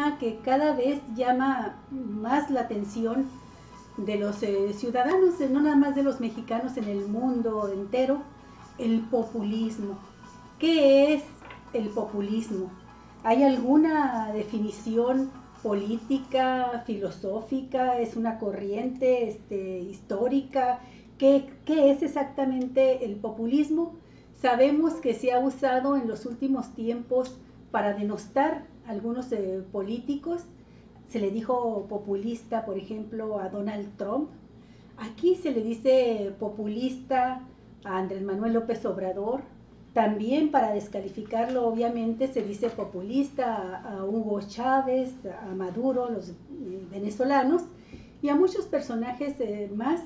tema que cada vez llama más la atención de los ciudadanos, no nada más de los mexicanos, en el mundo entero, el populismo. ¿Qué es el populismo? ¿Hay alguna definición política, filosófica? ¿Es una corriente histórica? ¿Qué es exactamente el populismo? Sabemos que se ha usado en los últimos tiempos para denostar a algunos políticos. Se le dijo populista, por ejemplo, a Donald Trump. Aquí se le dice populista a Andrés Manuel López Obrador. También, para descalificarlo, obviamente, se dice populista a Hugo Chávez, a Maduro, los venezolanos, y a muchos personajes más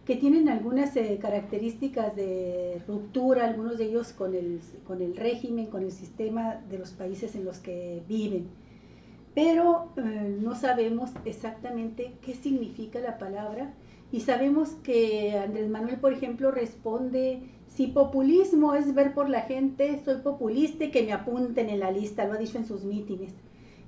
que tienen algunas características de ruptura, algunos de ellos con el régimen, con el sistema de los países en los que viven. Pero no sabemos exactamente qué significa la palabra, y sabemos que Andrés Manuel, por ejemplo, responde: si populismo es ver por la gente, soy populista y que me apunten en la lista, lo ha dicho en sus mítines.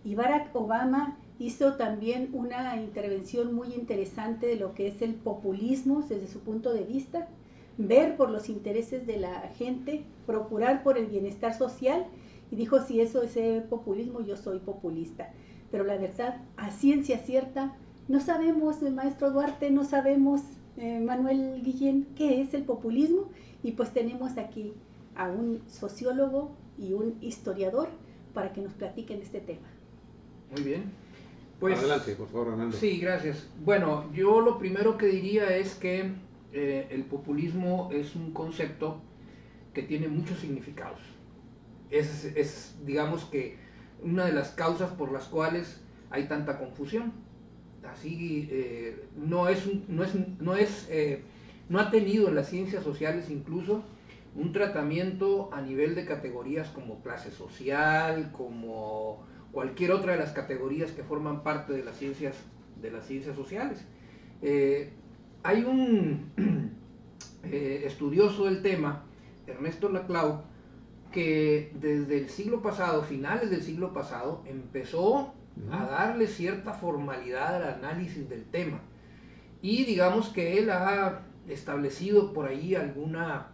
Y Barack Obama hizo también una intervención muy interesante de lo que es el populismo desde su punto de vista: ver por los intereses de la gente, procurar por el bienestar social, y dijo: si eso es populismo, yo soy populista. Pero la verdad, a ciencia cierta, no sabemos, maestro Duarte, no sabemos, Manuel Guillén, qué es el populismo, y pues tenemos aquí a un sociólogo y un historiador para que nos platiquen este tema. Muy bien. Pues, adelante, por favor, Armando. Sí, gracias. Bueno, yo lo primero que diría es que el populismo es un concepto que tiene muchos significados. Es, digamos que, una de las causas por las cuales hay tanta confusión. Así, no ha tenido en las ciencias sociales incluso un tratamiento a nivel de categorías como clase social, como cualquier otra de las categorías que forman parte de las ciencias sociales. Hay un estudioso del tema, Ernesto Laclau, que desde el siglo pasado, finales del siglo pasado, empezó a darle cierta formalidad al análisis del tema, y digamos que él ha establecido por ahí alguna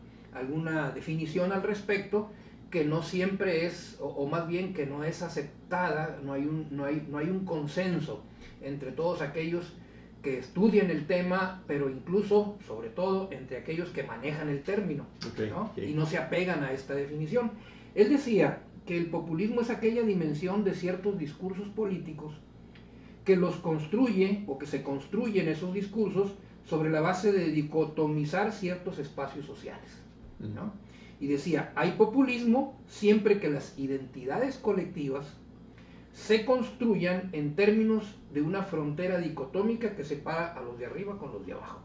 definición al respecto, que no siempre es, o más bien que no es aceptada. No hay un consenso entre todos aquellos que estudian el tema, pero incluso, sobre todo, entre aquellos que manejan el término, ¿no? Y no se apegan a esta definición. Él decía que el populismo es aquella dimensión de ciertos discursos políticos que los construye, o que se construyen esos discursos sobre la base de dicotomizar ciertos espacios sociales, ¿no? Y decía: hay populismo siempre que las identidades colectivas se construyan en términos de una frontera dicotómica que separa a los de arriba con los de abajo,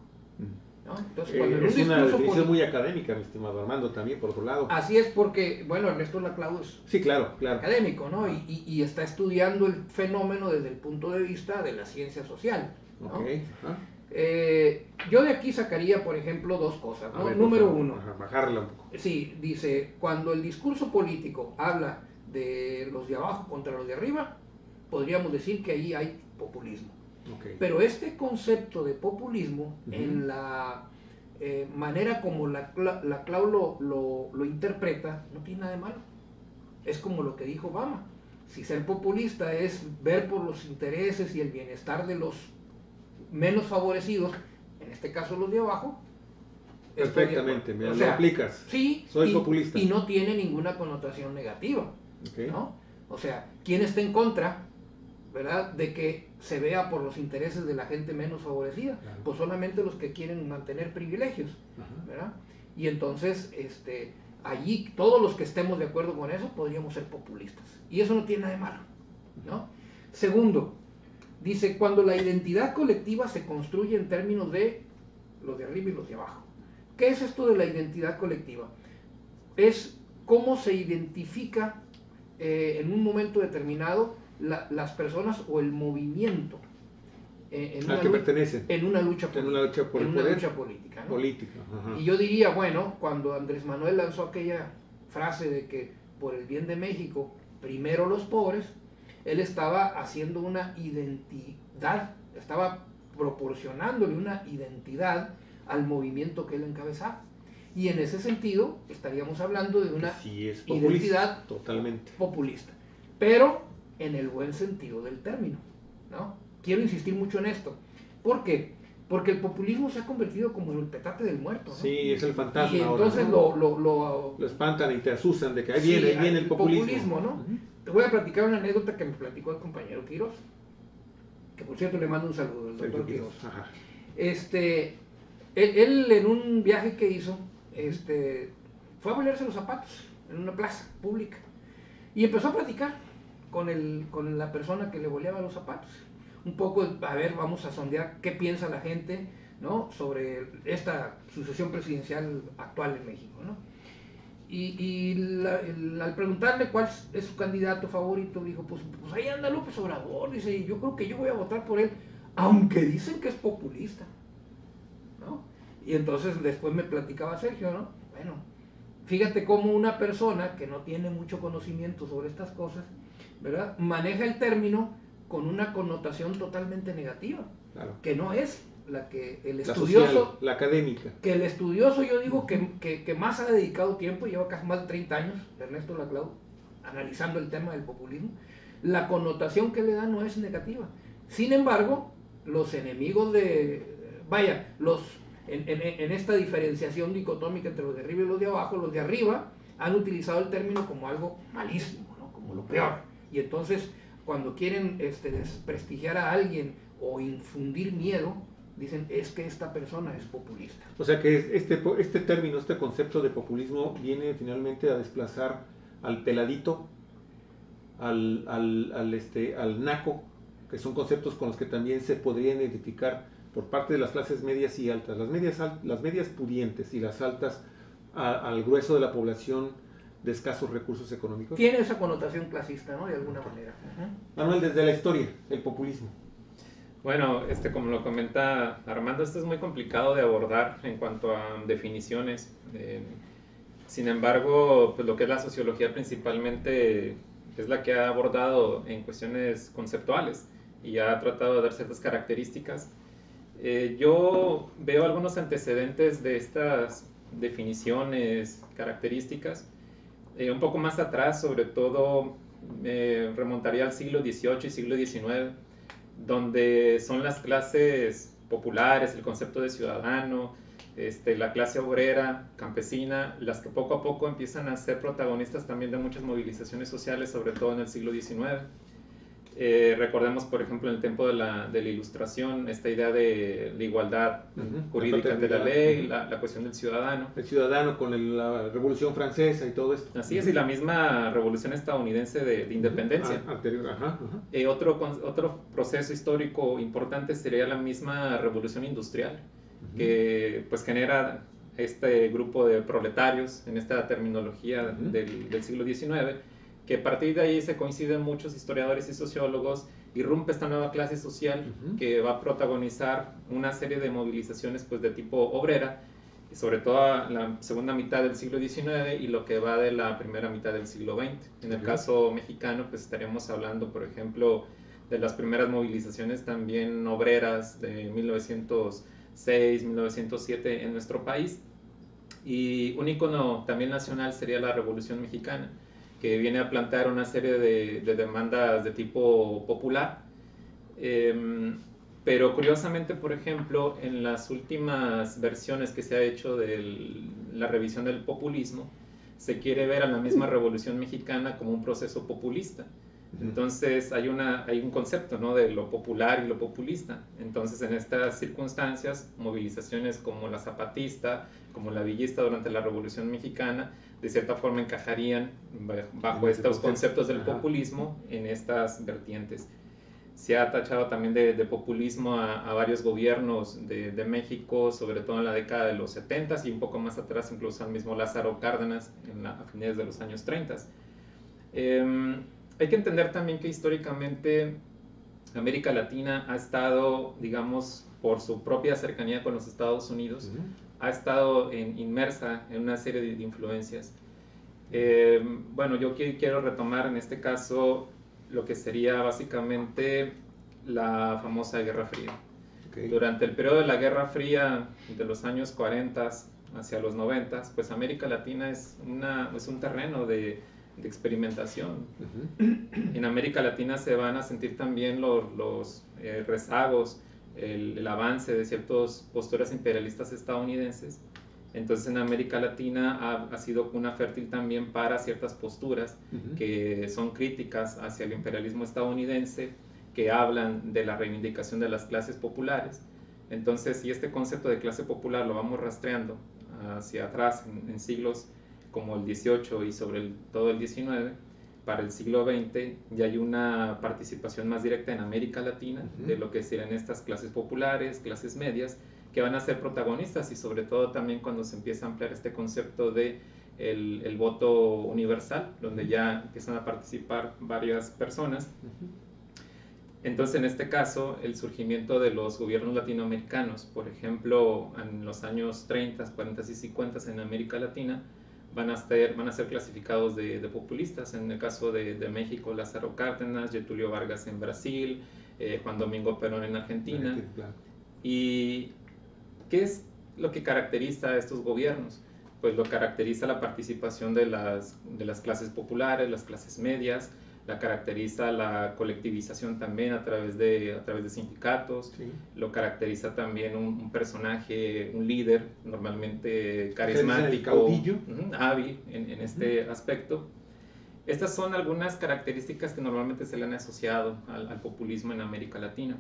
¿no? Entonces, cuando es una definición muy académica, mi estimado Armando, también por otro lado. Así es, porque, bueno, Ernesto Laclau es académico, ¿no? Y está estudiando el fenómeno desde el punto de vista de la ciencia social, ¿no? Yo de aquí sacaría, por ejemplo, dos cosas, ¿no? Número uno, bajarla un poco. Sí, dice: cuando el discurso político habla de los de abajo contra los de arriba, podríamos decir que ahí hay populismo. Pero este concepto de populismo, en la manera como Laclau lo interpreta, no tiene nada de malo. Es como lo que dijo Obama: si ser populista es ver por los intereses y el bienestar de los menos favorecidos, en este caso los de abajo. Perfectamente, lo aplicas. Sí, soy populista. Y no tiene ninguna connotación negativa, ¿no? O sea, ¿quién está en contra, verdad, de que se vea por los intereses de la gente menos favorecida? Claro. Pues solamente los que quieren mantener privilegios, ¿verdad? Y entonces, allí todos los que estemos de acuerdo con eso podríamos ser populistas, y eso no tiene nada de malo, ¿no? Segundo, dice: cuando la identidad colectiva se construye en términos de los de arriba y los de abajo. ¿Qué es esto de la identidad colectiva? Es cómo se identifica en un momento determinado las personas o el movimiento en una lucha política, ¿no? Y yo diría, bueno, cuando Andrés Manuel lanzó aquella frase de que por el bien de México, primero los pobres, él estaba haciendo una identidad, estaba proporcionándole una identidad al movimiento que él encabezaba. Y en ese sentido estaríamos hablando de una sí es identidad totalmente populista, pero en el buen sentido del término, ¿no? Quiero insistir mucho en esto. ¿Por qué? Porque el populismo se ha convertido como en el petate del muerto, ¿no? Sí, es el fantasma. Y entonces ahora, ¿no? lo espantan y te asustan de que ahí sí, viene el populismo. ¿no? Te voy a platicar una anécdota que me platicó el compañero Quiroz, que por cierto le mando un saludo, el doctor Quiroz. Él en un viaje que hizo, fue a bolearse los zapatos en una plaza pública y empezó a platicar con la persona que le boleaba los zapatos. Un poco, a ver, vamos a sondear qué piensa la gente, ¿no?, sobre esta sucesión presidencial actual en México, ¿no? Al preguntarle cuál es su candidato favorito, dijo, pues ahí anda López Obrador, dice, y yo creo que yo voy a votar por él, aunque dicen que es populista, ¿no? Y entonces después me platicaba Sergio, ¿no? Bueno, fíjate cómo una persona que no tiene mucho conocimiento sobre estas cosas, ¿verdad?, maneja el término con una connotación totalmente negativa, claro, que no es la que el estudioso, social, la académica. Que el estudioso, yo digo, que más ha dedicado tiempo, lleva casi más de 30 años, Ernesto Laclau, analizando el tema del populismo, la connotación que le da no es negativa. Sin embargo, los enemigos en esta diferenciación dicotómica entre los de arriba y los de abajo, los de arriba han utilizado el término como algo malísimo, ¿no?, como lo peor. Y entonces, cuando quieren desprestigiar a alguien o infundir miedo, dicen, es que esta persona es populista. O sea que este término, este concepto de populismo viene finalmente a desplazar al peladito, al naco, que son conceptos con los que también se podrían identificar por parte de las clases medias y altas. Las medias pudientes y las altas al grueso de la población de escasos recursos económicos. Tiene esa connotación clasista, ¿no?, de alguna manera. Manuel, desde la historia, el populismo. Bueno, como lo comenta Armando, esto es muy complicado de abordar en cuanto a definiciones. Sin embargo, pues lo que es la sociología principalmente es la que ha abordado en cuestiones conceptuales y ha tratado de dar ciertas características. Yo veo algunos antecedentes de estas definiciones, características. Un poco más atrás, sobre todo, remontaría al siglo XVIII y siglo XIX, donde son las clases populares, el concepto de ciudadano, la clase obrera, campesina, las que poco a poco empiezan a ser protagonistas también de muchas movilizaciones sociales, sobre todo en el siglo XIX. Recordemos, por ejemplo, en el tiempo de la Ilustración, esta idea de la igualdad jurídica ante la ley, la cuestión del ciudadano. El ciudadano con la Revolución Francesa y todo esto. Así es, y la misma Revolución estadounidense de independencia. Anterior, Otro proceso histórico importante sería la misma Revolución Industrial, que pues genera este grupo de proletarios, en esta terminología del siglo XIX, que a partir de ahí se coinciden muchos historiadores y sociólogos, irrumpe esta nueva clase social que va a protagonizar una serie de movilizaciones pues de tipo obrera, sobre todo la segunda mitad del siglo XIX y lo que va de la primera mitad del siglo XX. En el caso mexicano pues estaríamos hablando, por ejemplo, de las primeras movilizaciones también obreras de 1906, 1907 en nuestro país, y un ícono también nacional sería la Revolución Mexicana, que viene a plantear una serie de demandas de tipo popular. Pero curiosamente, por ejemplo, en las últimas versiones que se ha hecho de la revisión del populismo, se quiere ver a la misma Revolución Mexicana como un proceso populista. Entonces hay un concepto, ¿no?, de lo popular y lo populista. Entonces en estas circunstancias, movilizaciones como la zapatista, como la villista durante la Revolución Mexicana, de cierta forma encajarían bajo estos conceptos del populismo en estas vertientes. Se ha tachado también de populismo a varios gobiernos de México, sobre todo en la década de los 70s y un poco más atrás incluso al mismo Lázaro Cárdenas a finales de los años 30s. Hay que entender también que históricamente América Latina ha estado, digamos, por su propia cercanía con los Estados Unidos, ha estado inmersa en una serie de influencias. Bueno, yo quiero retomar en este caso lo que sería básicamente la famosa Guerra Fría. Okay. Durante el periodo de la Guerra Fría, de los años 40 hacia los 90, pues América Latina es un terreno de experimentación. En América Latina se van a sentir también los rezagos, el avance de ciertas posturas imperialistas estadounidenses. Entonces en América Latina ha sido una fértil también para ciertas posturas que son críticas hacia el imperialismo estadounidense, que hablan de la reivindicación de las clases populares. Entonces, si este concepto de clase popular lo vamos rastreando hacia atrás en siglos como el XVIII y sobre todo el XIX, para el siglo XX ya hay una participación más directa en América Latina de lo que serían estas clases populares, clases medias, que van a ser protagonistas, y sobre todo también cuando se empieza a ampliar este concepto de el voto universal, donde ya empiezan a participar varias personas. Entonces, en este caso, el surgimiento de los gobiernos latinoamericanos, por ejemplo, en los años 30, 40 y 50 en América Latina, van a ser clasificados de populistas. En el caso de México, Lázaro Cárdenas, Getúlio Vargas en Brasil, Juan Domingo Perón en Argentina. ¿Y qué es lo que caracteriza a estos gobiernos? Pues lo caracteriza la participación de las clases populares, las clases medias, la caracteriza la colectivización también a través de sindicatos, sí. Lo caracteriza también un personaje, un líder, normalmente carismático, hábil en este aspecto. Estas son algunas características que normalmente se le han asociado al populismo en América Latina,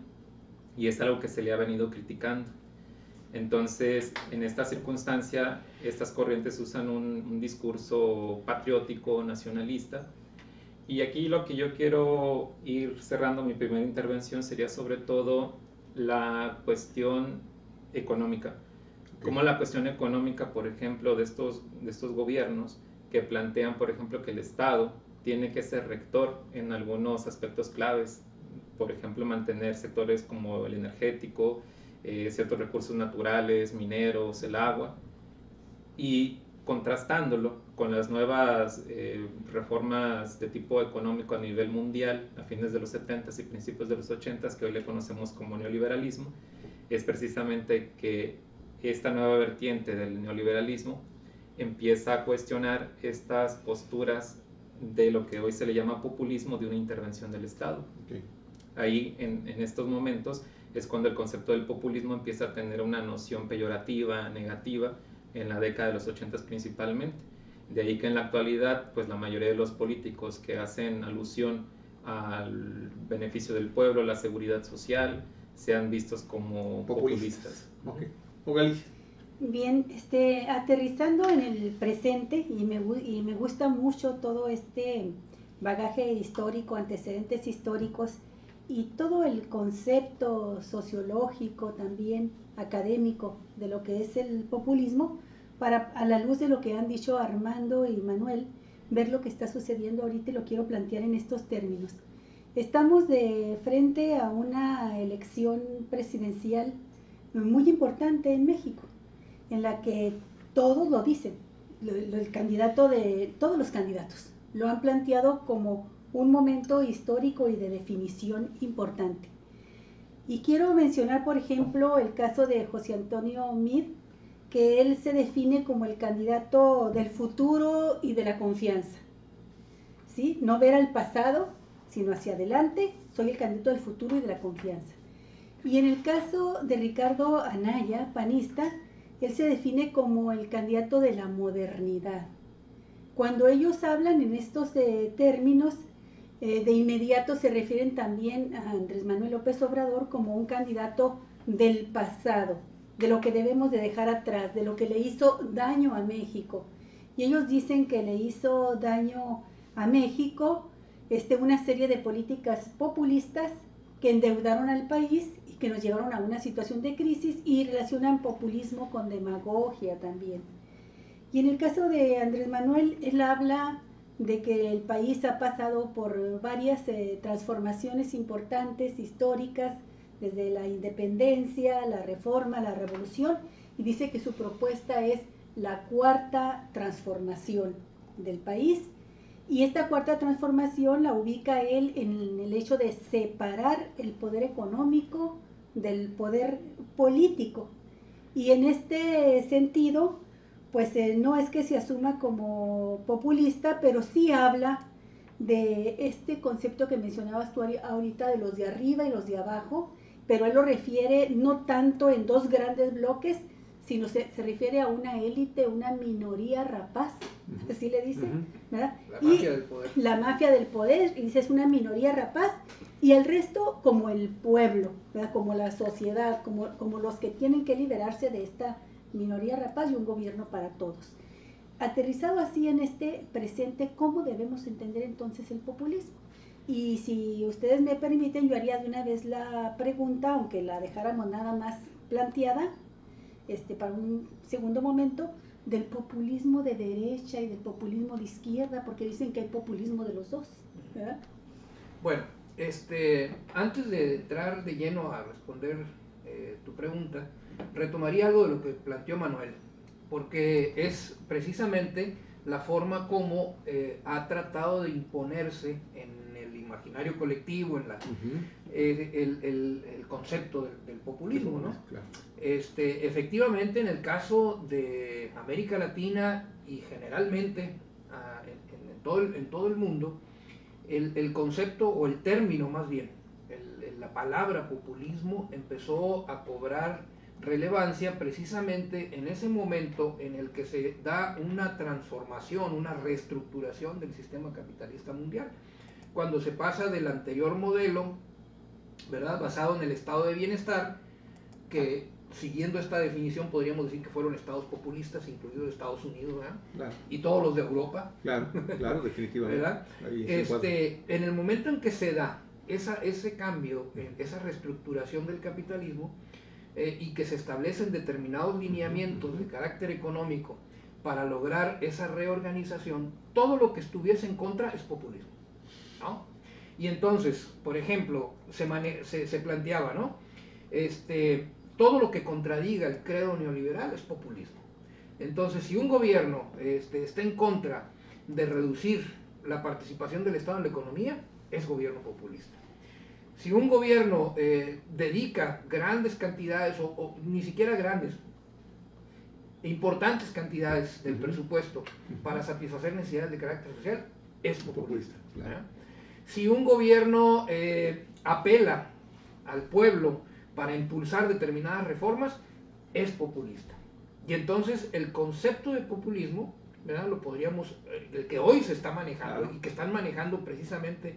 y es algo que se le ha venido criticando. Entonces, en esta circunstancia, estas corrientes usan un discurso patriótico, nacionalista. Y aquí lo que yo quiero ir cerrando mi primera intervención sería sobre todo la cuestión económica. Como la cuestión económica, por ejemplo, de estos gobiernos que plantean, por ejemplo, que el Estado tiene que ser rector en algunos aspectos claves. Por ejemplo, mantener sectores como el energético, ciertos recursos naturales, mineros, el agua, y contrastándolo con las nuevas reformas de tipo económico a nivel mundial a fines de los 70s y principios de los 80s, que hoy le conocemos como neoliberalismo, es precisamente que esta nueva vertiente del neoliberalismo empieza a cuestionar estas posturas de lo que hoy se le llama populismo, de una intervención del Estado. Okay. Ahí, en estos momentos, es cuando el concepto del populismo empieza a tener una noción peyorativa, negativa, en la década de los 80s principalmente. De ahí que en la actualidad, pues la mayoría de los políticos que hacen alusión al beneficio del pueblo, la seguridad social, sean vistos como populistas. Okay. Galicia. Bien, aterrizando en el presente, y me gusta mucho todo este bagaje histórico, antecedentes históricos, y todo el concepto sociológico también, académico, de lo que es el populismo, para, a la luz de lo que han dicho Armando y Manuel, ver lo que está sucediendo ahorita, y lo quiero plantear en estos términos. Estamos de frente a una elección presidencial muy importante en México, en la que todos lo dicen, el candidato de todos los candidatos lo han planteado como un momento histórico y de definición importante. Y quiero mencionar, por ejemplo, el caso de José Antonio Meade, que él se define como el candidato del futuro y de la confianza. ¿Sí? No ver al pasado, sino hacia adelante. Soy el candidato del futuro y de la confianza. Y en el caso de Ricardo Anaya, panista, él se define como el candidato de la modernidad. Cuando ellos hablan en estos términos, de inmediato se refieren también a Andrés Manuel López Obrador como un candidato del pasado, de lo que debemos de dejar atrás, de lo que le hizo daño a México. Y ellos dicen que le hizo daño a México una serie de políticas populistas que endeudaron al país y que nos llevaron a una situación de crisis, y relacionan populismo con demagogia también. Y en el caso de Andrés Manuel, él habla de que el país ha pasado por varias transformaciones importantes, históricas, desde la independencia, la reforma, la revolución, y dice que su propuesta es la cuarta transformación del país, Y esta cuarta transformación la ubica él en el hecho de separar el poder económico del poder político. Y en este sentido, pues no es que se asuma como populista, pero sí habla de este concepto que mencionabas tú ahorita de los de arriba y los de abajo, pero él lo refiere no tanto en dos grandes bloques, sino se refiere a una élite, una minoría rapaz, así le dice, ¿verdad? La mafia del poder. La mafia del poder, y dice es una minoría rapaz, y el resto como el pueblo, ¿verdad? Como la sociedad, como los que tienen que liberarse de esta minoría rapaz y un gobierno para todos. Aterrizado así en este presente, ¿cómo debemos entender entonces el populismo? Y si ustedes me permiten, yo haría de una vez la pregunta, aunque la dejáramos nada más planteada, para un segundo momento, del populismo de derecha y del populismo de izquierda, porque dicen que hay populismo de los dos, ¿verdad? Bueno, antes de entrar de lleno a responder tu pregunta, retomaría algo de lo que planteó Manuel, porque es precisamente la forma como ha tratado de imponerse en el imaginario colectivo, en el concepto del populismo, ¿no? Claro. Efectivamente, en el caso de América Latina y generalmente en todo el mundo, el concepto o el término más bien, la palabra populismo empezó a cobrar relevancia precisamente en ese momento en el que se da una transformación, una reestructuración del sistema capitalista mundial, cuando se pasa del anterior modelo, ¿verdad?, basado en el estado de bienestar, que siguiendo esta definición podríamos decir que fueron estados populistas, incluidos Estados Unidos, ¿verdad? Claro. Y todos los de Europa. Claro, claro, definitivamente. ¿Verdad? En el momento en que se da ese cambio, esa reestructuración del capitalismo, y que se establecen determinados lineamientos de carácter económico para lograr esa reorganización, todo lo que estuviese en contra es populismo, ¿no? Y entonces, por ejemplo, se planteaba, ¿no? Todo lo que contradiga el credo neoliberal es populismo. Entonces, si un gobierno está en contra de reducir la participación del Estado en la economía, es gobierno populista. Si un gobierno dedica grandes cantidades, o ni siquiera grandes, importantes cantidades del presupuesto para satisfacer necesidades de carácter social, es populista. Claro. Si un gobierno apela al pueblo para impulsar determinadas reformas, es populista. Y entonces el concepto de populismo, ¿verdad?, lo podríamos, el que hoy se está manejando, claro, y que están manejando precisamente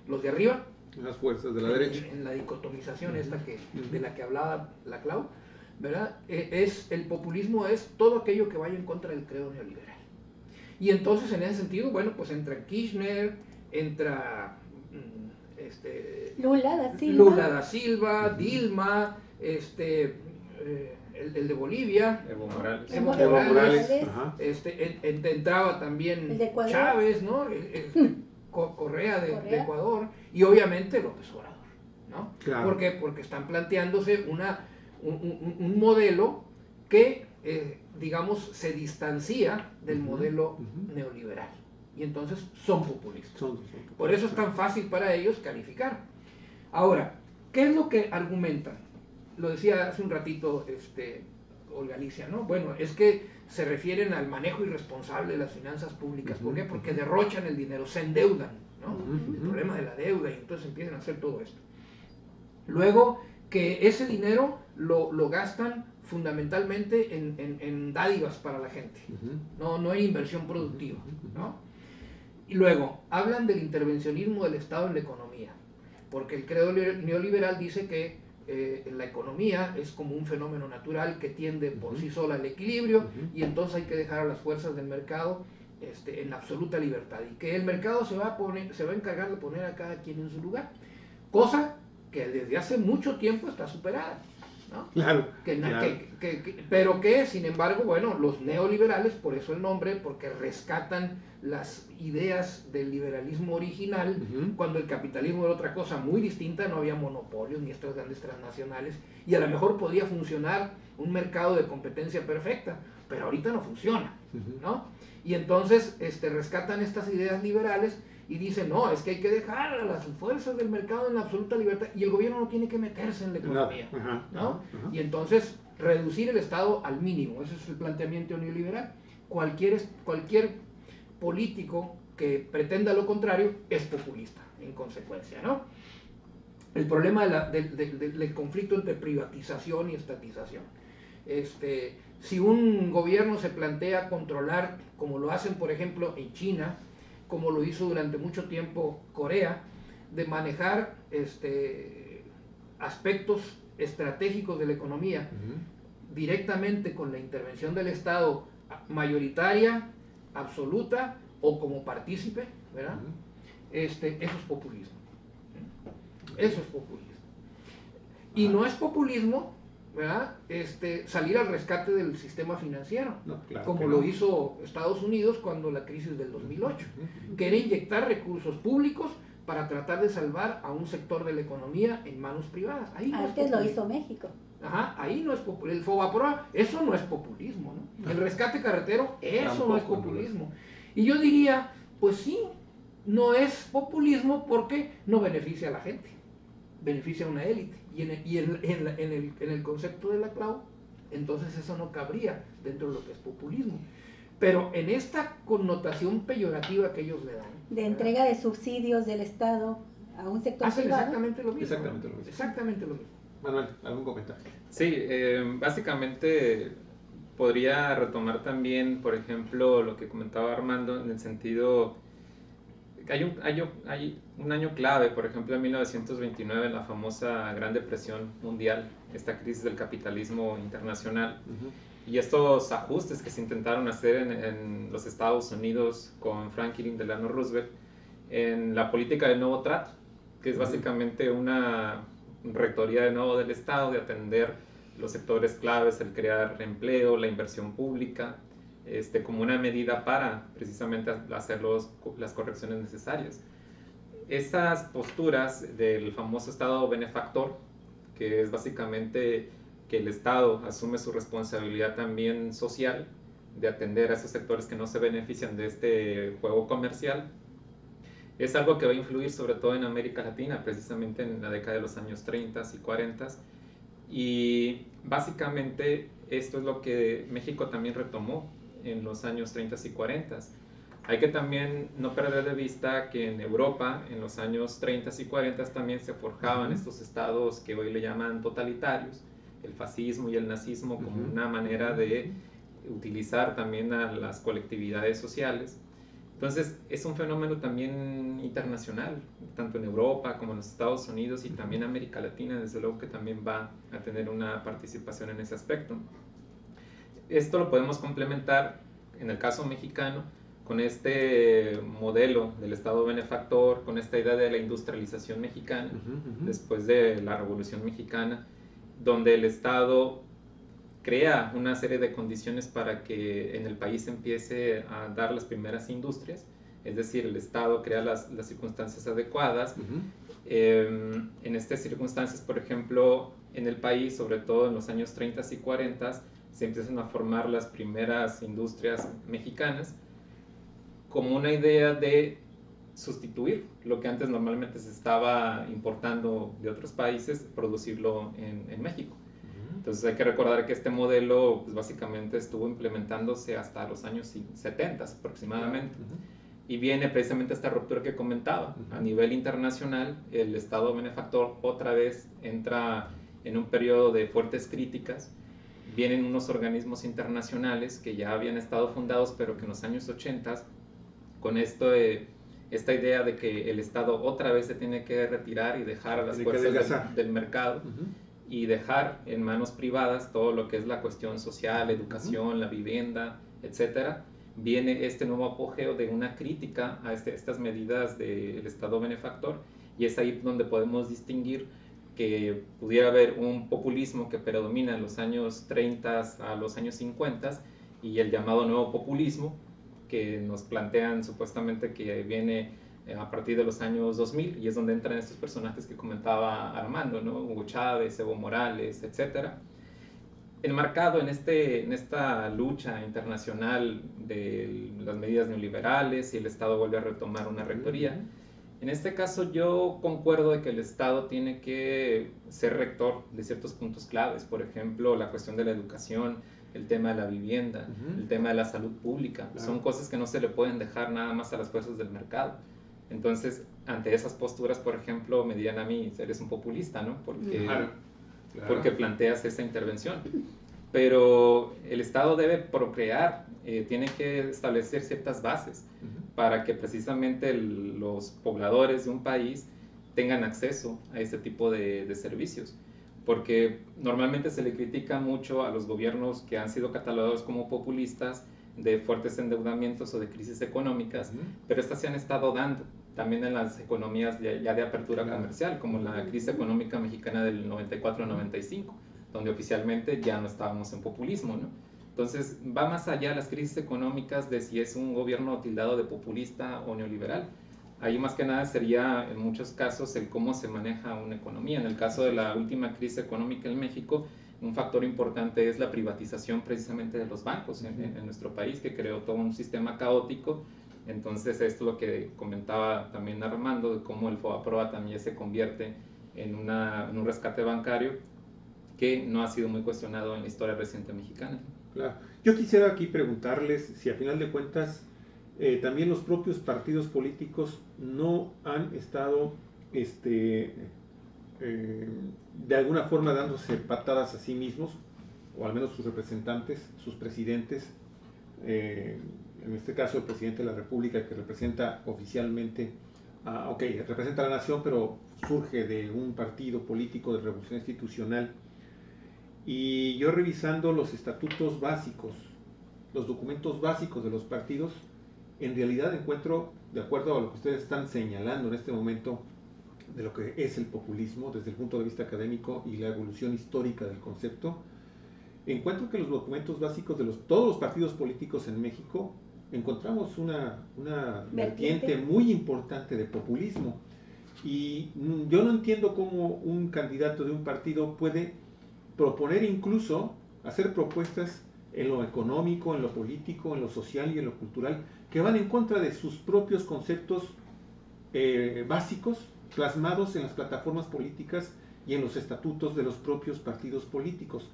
los de arriba, las fuerzas de la derecha, en la dicotomización esta de la que hablaba la Clau, ¿verdad? El populismo es todo aquello que vaya en contra del credo neoliberal. Y entonces en ese sentido, bueno, pues entra Kirchner, entra Lula da Silva, Dilma, el de Bolivia, Evo Morales, Evo Morales. Entraba también el Chávez, ¿no? Correa de Ecuador, y obviamente López Obrador, ¿no? Claro. ¿Por qué? Porque están planteándose un modelo que, digamos, se distancia del modelo neoliberal, y entonces son populistas. Por eso es tan fácil para ellos calificar. Ahora, ¿qué es lo que argumentan? Lo decía hace un ratito Olga Alicia, ¿no? Bueno, es que se refieren al manejo irresponsable de las finanzas públicas. ¿Por qué? Porque derrochan el dinero, se endeudan, ¿no? El problema de la deuda, y entonces empiezan a hacer todo esto. Luego, que ese dinero lo gastan fundamentalmente en dádivas para la gente. No hay inversión productiva, ¿no? Y luego, hablan del intervencionismo del Estado en la economía, porque el credo neoliberal dice que la economía es como un fenómeno natural que tiende por sí sola al equilibrio, y entonces hay que dejar a las fuerzas del mercado en absoluta libertad, y que el mercado se va a encargar de poner a cada quien en su lugar, cosa que desde hace mucho tiempo está superada, ¿no? Claro, Pero que, sin embargo, bueno, los neoliberales, por eso el nombre, porque rescatan las ideas del liberalismo original, cuando el capitalismo era otra cosa muy distinta, no había monopolios ni estas grandes transnacionales, y a lo mejor podía funcionar un mercado de competencia perfecta, pero ahorita no funciona, ¿no? Y entonces rescatan estas ideas liberales y dicen, no, es que hay que dejar a las fuerzas del mercado en la absoluta libertad, y el gobierno no tiene que meterse en la economía, ¿no? Y entonces reducir el Estado al mínimo, ese es el planteamiento neoliberal. Cualquier político que pretenda lo contrario es populista, en consecuencia, ¿no? El problema del conflicto entre privatización y estatización. Si un gobierno se plantea controlar, como lo hacen por ejemplo en China, como lo hizo durante mucho tiempo Corea, de manejar aspectos estratégicos de la economía directamente con la intervención del Estado mayoritaria, absoluta o como partícipe, ¿verdad? Eso es populismo. Eso es populismo. Y no es populismo, ¿verdad? Salir al rescate del sistema financiero, como lo hizo Estados Unidos cuando la crisis del 2008, que era inyectar recursos públicos para tratar de salvar a un sector de la economía en manos privadas. Ahí no antes lo hizo México. Ajá, ahí no es populismo. El Fobaproa, eso no es populismo, ¿no? El rescate carretero, eso tampoco no es populismo. Y yo diría, pues sí, no es populismo porque no beneficia a la gente, beneficia a una élite. Y en el concepto de la CLAU, entonces eso no cabría dentro de lo que es populismo. Pero en esta connotación peyorativa que ellos le dan, de entrega de subsidios del Estado a un sector hacen privado, exactamente lo mismo. Exactamente lo mismo. Manuel, ¿algún comentario? Sí, básicamente podría retomar también, por ejemplo, lo que comentaba Armando, en el sentido que hay un año clave, por ejemplo, en 1929, la famosa Gran Depresión Mundial, esta crisis del capitalismo internacional, y estos ajustes que se intentaron hacer en los Estados Unidos con Franklin Delano Roosevelt en la política del nuevo trato, que es básicamente una rectoría de nuevo del Estado, de atender los sectores claves, el crear empleo, la inversión pública, como una medida para precisamente hacer las correcciones necesarias. Esas posturas del famoso Estado benefactor, que es básicamente que el Estado asume su responsabilidad también social de atender a esos sectores que no se benefician de este juego comercial, es algo que va a influir sobre todo en América Latina, precisamente en la década de los años 30 y 40, y básicamente esto es lo que México también retomó en los años 30 y 40. Hay que también no perder de vista que en Europa, en los años 30 y 40, también se forjaban estos estados que hoy le llaman totalitarios, el fascismo y el nazismo, como una manera de utilizar también a las colectividades sociales. Entonces es un fenómeno también internacional, tanto en Europa como en los Estados Unidos, y también América Latina, desde luego que también va a tener una participación en ese aspecto. Esto lo podemos complementar, en el caso mexicano, con este modelo del Estado benefactor, con esta idea de la industrialización mexicana, después de la Revolución Mexicana, donde el Estado crea una serie de condiciones para que en el país empiece a dar las primeras industrias, es decir, el Estado crea las circunstancias adecuadas. En estas circunstancias, por ejemplo, en el país, sobre todo en los años 30 y 40, se empiezan a formar las primeras industrias mexicanas como una idea de sustituir lo que antes normalmente se estaba importando de otros países, producirlo en México. Entonces hay que recordar que este modelo pues, básicamente estuvo implementándose hasta los años 70 aproximadamente. Y viene precisamente esta ruptura que comentaba. A nivel internacional, el Estado benefactor otra vez entra en un periodo de fuertes críticas. Vienen unos organismos internacionales que ya habían estado fundados, pero que en los años 80, con esta idea de que el Estado otra vez se tiene que retirar y dejar a las fuerzas del mercado, y dejar en manos privadas todo lo que es la cuestión social, educación, la vivienda, etcétera, viene este nuevo apogeo de una crítica a estas medidas del Estado benefactor, y es ahí donde podemos distinguir que pudiera haber un populismo que predomina en los años 30 a los años 50 y el llamado nuevo populismo, que nos plantean supuestamente que viene a partir de los años 2000, y es donde entran estos personajes que comentaba Armando, ¿no? Hugo Chávez, Evo Morales, etcétera. Enmarcado en esta lucha internacional de las medidas neoliberales y el Estado vuelve a retomar una rectoría. En este caso yo concuerdo de que el Estado tiene que ser rector de ciertos puntos claves, por ejemplo, la cuestión de la educación, el tema de la vivienda, el tema de la salud pública. Claro. Son cosas que no se le pueden dejar nada más a las fuerzas del mercado. Entonces, ante esas posturas, por ejemplo, me dirían a mí, eres un populista, ¿no? Porque planteas esa intervención. Pero el Estado debe procrear, tiene que establecer ciertas bases para que precisamente los pobladores de un país tengan acceso a este tipo de servicios. Porque normalmente se le critica mucho a los gobiernos que han sido catalogados como populistas de fuertes endeudamientos o de crisis económicas, pero estas se han estado dando también en las economías ya de apertura comercial, como la crisis económica mexicana del 94-95, donde oficialmente ya no estábamos en populismo, ¿no? Entonces va más allá de las crisis económicas de si es un gobierno tildado de populista o neoliberal. Ahí más que nada sería en muchos casos el cómo se maneja una economía. En el caso de la última crisis económica en México, un factor importante es la privatización precisamente de los bancos en nuestro país, que creó todo un sistema caótico. Entonces esto es lo que comentaba también Armando, de cómo el FOBAPROA también se convierte en un rescate bancario que no ha sido muy cuestionado en la historia reciente mexicana. Claro. Yo quisiera aquí preguntarles si a final de cuentas también los propios partidos políticos no han estado de alguna forma dándose patadas a sí mismos, o al menos sus representantes, sus presidentes, en este caso el presidente de la República, que representa oficialmente, representa a la nación, pero surge de un partido político de revolución institucional. Y yo revisando los estatutos básicos, los documentos básicos de los partidos, en realidad encuentro, de acuerdo a lo que ustedes están señalando en este momento, de lo que es el populismo desde el punto de vista académico y la evolución histórica del concepto, encuentro que los documentos básicos de todos los partidos políticos en México encontramos una vertiente muy importante de populismo. Y yo no entiendo cómo un candidato de un partido puede proponer, incluso hacer propuestas en lo económico, en lo político, en lo social y en lo cultural, que van en contra de sus propios conceptos básicos plasmados en las plataformas políticas y en los estatutos de los propios partidos políticos,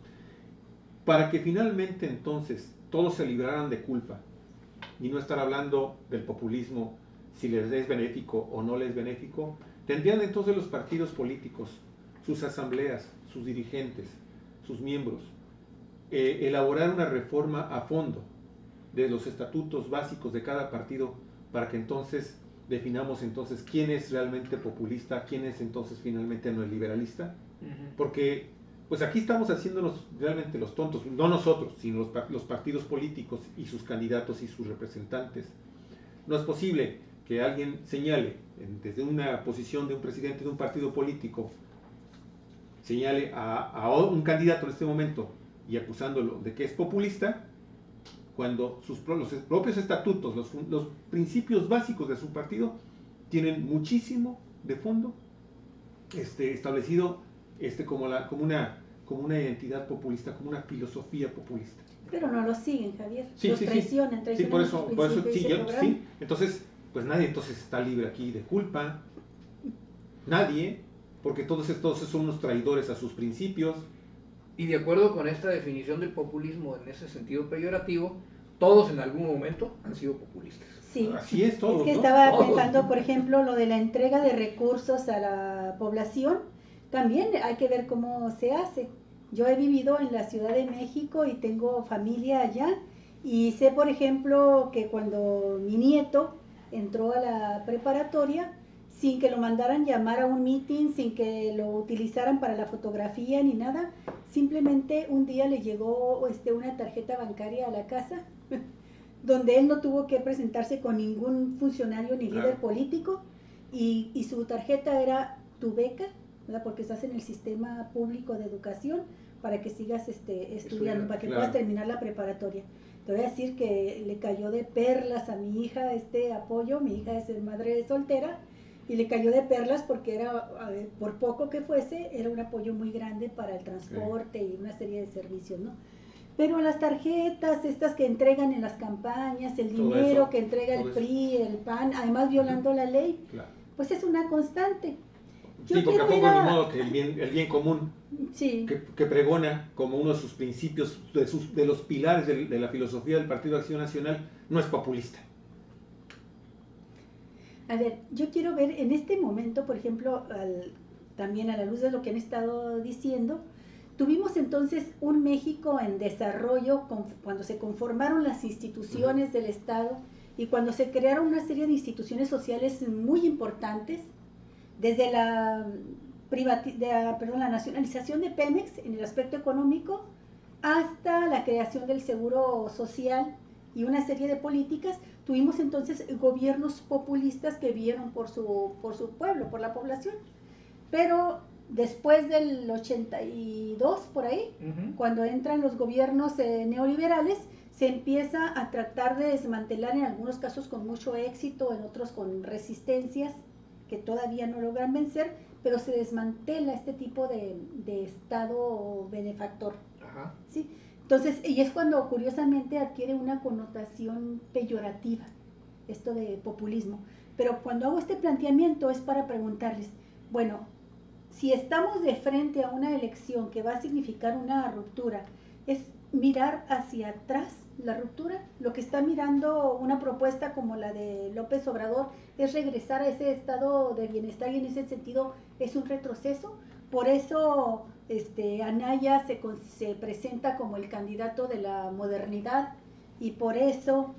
para que finalmente entonces todos se libraran de culpa y no estar hablando del populismo, si les es benéfico o no les es benéfico. Tendrían entonces los partidos políticos, sus asambleas, sus dirigentes, sus miembros, elaborar una reforma a fondo de los estatutos básicos de cada partido, para que entonces definamos entonces quién es realmente populista, quién es entonces finalmente neoliberalista, porque pues aquí estamos haciéndonos realmente los tontos, no nosotros, sino los partidos políticos y sus candidatos y sus representantes. No es posible que alguien señale desde una posición de un presidente de un partido político, señale a un candidato en este momento y acusándolo de que es populista, cuando los propios estatutos, los principios básicos de su partido tienen muchísimo de fondo establecido como una identidad populista, como una filosofía populista. Pero no lo siguen, Javier. Sí, los traicionan. Sí, por eso sí. Entonces, pues nadie entonces está libre aquí de culpa. Nadie, porque todos son unos traidores a sus principios. Y de acuerdo con esta definición del populismo en ese sentido peyorativo, todos en algún momento han sido populistas. Sí, así es, todos. Es que ¿no? estaba todos. pensando, por ejemplo, lo de la entrega de recursos a la población. También hay que ver cómo se hace. Yo he vivido en la Ciudad de México y tengo familia allá, y sé, por ejemplo, que cuando mi nieto entró a la preparatoria, sin que lo mandaran llamar a un meeting, sin que lo utilizaran para la fotografía ni nada, simplemente un día le llegó una tarjeta bancaria a la casa, donde él no tuvo que presentarse con ningún funcionario ni líder político, y su tarjeta era: tu beca ¿verdad? Porque estás en el sistema público de educación para que sigas estudiando, para que claro. puedas terminar la preparatoria. Te voy a decir que le cayó de perlas a mi hija este apoyo. Mi hija es madre soltera y le cayó de perlas porque era, por poco que fuese, era un apoyo muy grande para el transporte y una serie de servicios, ¿no? Pero las tarjetas, estas que entregan en las campañas, el Todo dinero eso, que entrega el todo PRI, el PAN, además violando la ley, Claro. pues es una constante. Sí, porque a poco ni modo que el bien común Sí. que pregona como uno de sus principios, de los pilares de la filosofía del Partido de Acción Nacional, no es populista. A ver, yo quiero ver en este momento, por ejemplo, también a la luz de lo que han estado diciendo, tuvimos entonces un México en desarrollo cuando se conformaron las instituciones del Estado y cuando se crearon una serie de instituciones sociales muy importantes, desde la nacionalización de Pemex en el aspecto económico hasta la creación del seguro social y una serie de políticas. Tuvimos entonces gobiernos populistas que vieron por su pueblo, por la población. Pero después del 82, por ahí, cuando entran los gobiernos neoliberales, se empieza a tratar de desmantelar, en algunos casos con mucho éxito, en otros con resistencias que todavía no logran vencer, pero se desmantela este tipo de Estado benefactor. Ajá. ¿Sí? Entonces, y es cuando curiosamente adquiere una connotación peyorativa, esto de populismo. Pero cuando hago este planteamiento es para preguntarles, bueno, si estamos de frente a una elección que va a significar una ruptura, ¿es mirar hacia atrás la ruptura? Lo que está mirando una propuesta como la de López Obrador es regresar a ese estado de bienestar y en ese sentido es un retroceso. Por eso Anaya se presenta como el candidato de la modernidad y por eso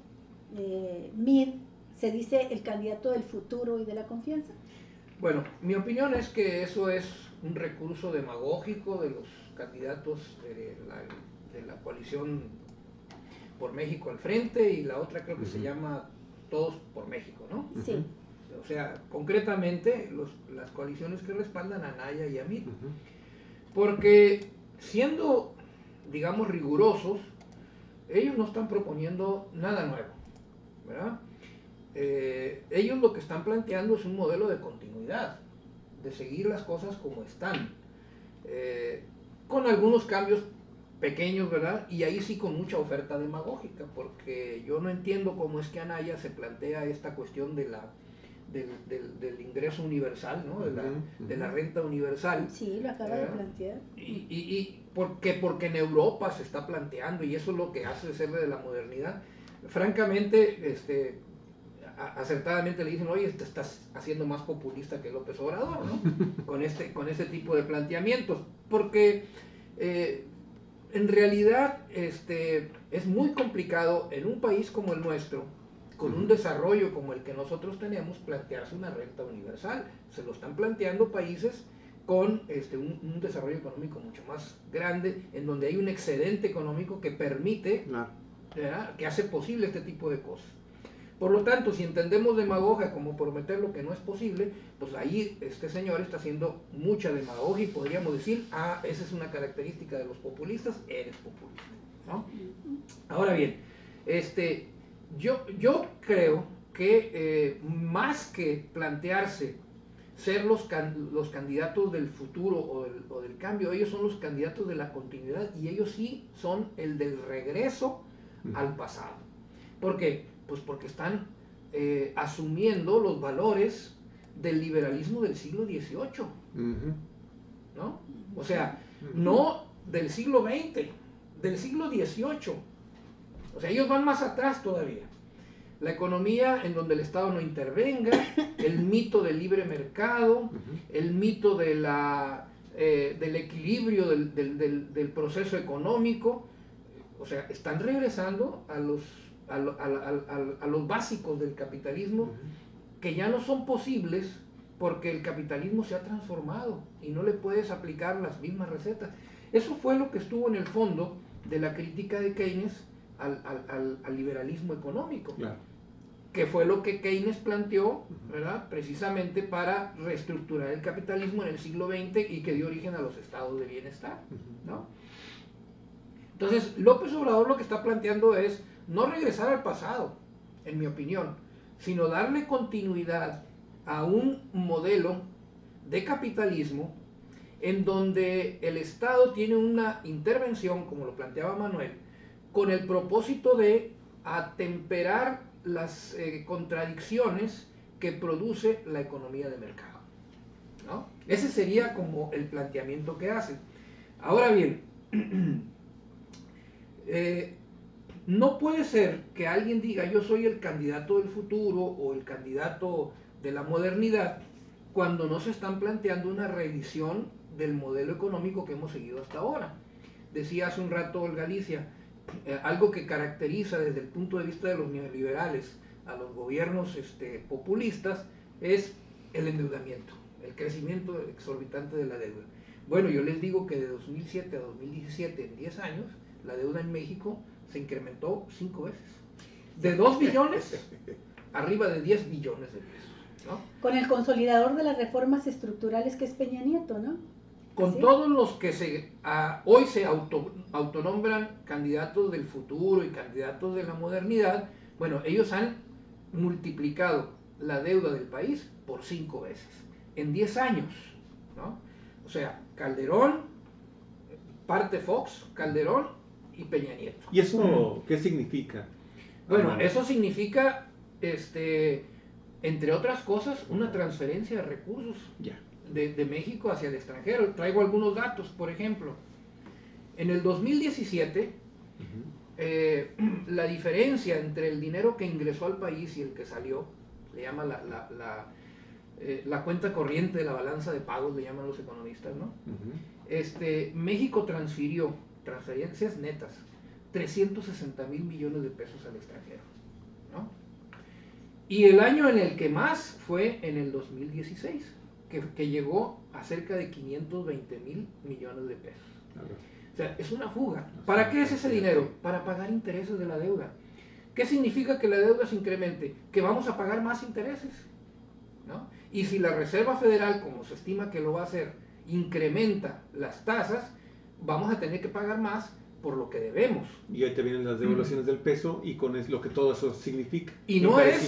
Mid se dice el candidato del futuro y de la confianza. Bueno, mi opinión es que eso es un recurso demagógico de los candidatos de la coalición por México al frente y la otra creo que se llama Todos por México, ¿no? Sí. O sea, concretamente las coaliciones que respaldan a Anaya y a Mid. Porque siendo, digamos, rigurosos, ellos no están proponiendo nada nuevo, ¿verdad? Ellos lo que están planteando es un modelo de continuidad, de seguir las cosas como están, con algunos cambios pequeños, ¿verdad? Y ahí sí con mucha oferta demagógica, porque yo no entiendo cómo es que Anaya se plantea esta cuestión del ingreso universal, ¿no? De la renta universal. Sí, lo acaba de plantear. Y porque en Europa se está planteando, y eso es lo que hace ser de la modernidad. Francamente, acertadamente le dicen, oye, te estás haciendo más populista que López Obrador, ¿no? con este tipo de planteamientos, porque en realidad es muy complicado en un país como el nuestro, con un desarrollo como el que nosotros tenemos, plantearse una renta universal. Se lo están planteando países con un desarrollo económico mucho más grande, en donde hay un excedente económico que permite, ¿verdad?, que hace posible este tipo de cosas. Por lo tanto, si entendemos demagogia como prometer lo que no es posible, pues ahí este señor está haciendo mucha demagogia y podríamos decir, esa es una característica de los populistas, eres populista, ¿no? Ahora bien, yo creo que más que plantearse ser los candidatos del futuro o del cambio, ellos son los candidatos de la continuidad y ellos sí son el del regreso al pasado. ¿Por qué? Pues porque están asumiendo los valores del liberalismo del siglo XVIII, ¿no? O sea, no del siglo XX, del siglo XVIII. O sea, ellos van más atrás todavía. La economía en donde el Estado no intervenga, el mito del libre mercado, el mito del equilibrio del proceso económico. O sea, están regresando a los básicos del capitalismo, que ya no son posibles porque el capitalismo se ha transformado y no le puedes aplicar las mismas recetas. Eso fue lo que estuvo en el fondo de la crítica de Keynes al liberalismo económico. Claro. que fue lo que Keynes planteó, ¿verdad? Precisamente para reestructurar el capitalismo en el siglo XX y que dio origen a los estados de bienestar, ¿no? Entonces, López Obrador lo que está planteando es no regresar al pasado, en mi opinión, sino darle continuidad a un modelo de capitalismo en donde el Estado tiene una intervención, como lo planteaba Manuel, con el propósito de atemperar las contradicciones que produce la economía de mercado, ¿no? Ese sería como el planteamiento que hace. Ahora bien, no puede ser que alguien diga yo soy el candidato del futuro o el candidato de la modernidad cuando no se están planteando una revisión del modelo económico que hemos seguido hasta ahora. Decía hace un rato Olga Alicia, algo que caracteriza desde el punto de vista de los neoliberales a los gobiernos populistas es el endeudamiento, el crecimiento exorbitante de la deuda. Bueno, yo les digo que de 2007 a 2017, en 10 años, la deuda en México se incrementó 5 veces. De 2 billones, arriba de 10 billones de pesos, ¿no? Con el consolidador de las reformas estructurales que es Peña Nieto, ¿no? Con ¿Sí? todos los que hoy se autonombran candidatos del futuro y candidatos de la modernidad, bueno, ellos han multiplicado la deuda del país por 5 veces, en 10 años, ¿no? O sea, Calderón, parte Fox, Calderón y Peña Nieto. ¿Y eso qué significa? Bueno, eso significa, entre otras cosas, una transferencia de recursos Ya. de México hacia el extranjero. Traigo algunos datos, por ejemplo. En el 2017, la diferencia entre el dinero que ingresó al país y el que salió, le llama la cuenta corriente de la balanza de pagos, le llaman los economistas, ¿no? México transfirió, transferencias netas, 360,000 millones de pesos al extranjero, ¿no? Y el año en el que más fue en el 2016, que llegó a cerca de 520,000 millones de pesos. O sea, es una fuga. ¿Para qué es ese dinero? Para pagar intereses de la deuda. ¿Qué significa que la deuda se incremente? Que vamos a pagar más intereses, ¿no? Y si la Reserva Federal, como se estima que lo va a hacer, incrementa las tasas, vamos a tener que pagar más por lo que debemos. Y ahí te vienen las devaluaciones del peso y con lo que todo eso significa. Y no es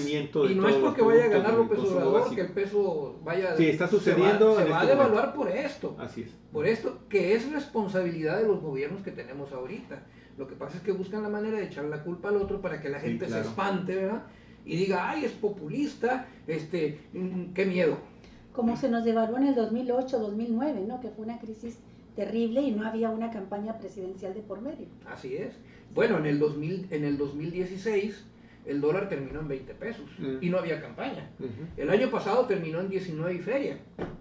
porque vaya a ganar López Obrador que el peso vaya... Sí, está sucediendo. Se va a devaluar por esto. Así es. Por esto, que es responsabilidad de los gobiernos que tenemos ahorita. Lo que pasa es que buscan la manera de echar la culpa al otro para que la gente se espante, ¿verdad? Y diga, ay, es populista, qué miedo. Como se nos devaluó en el 2008, 2009, ¿no? Que fue una crisis terrible y no había una campaña presidencial de por medio. Así es. Bueno, en el 2016 el dólar terminó en 20 pesos y no había campaña. El año pasado terminó en 19 y feria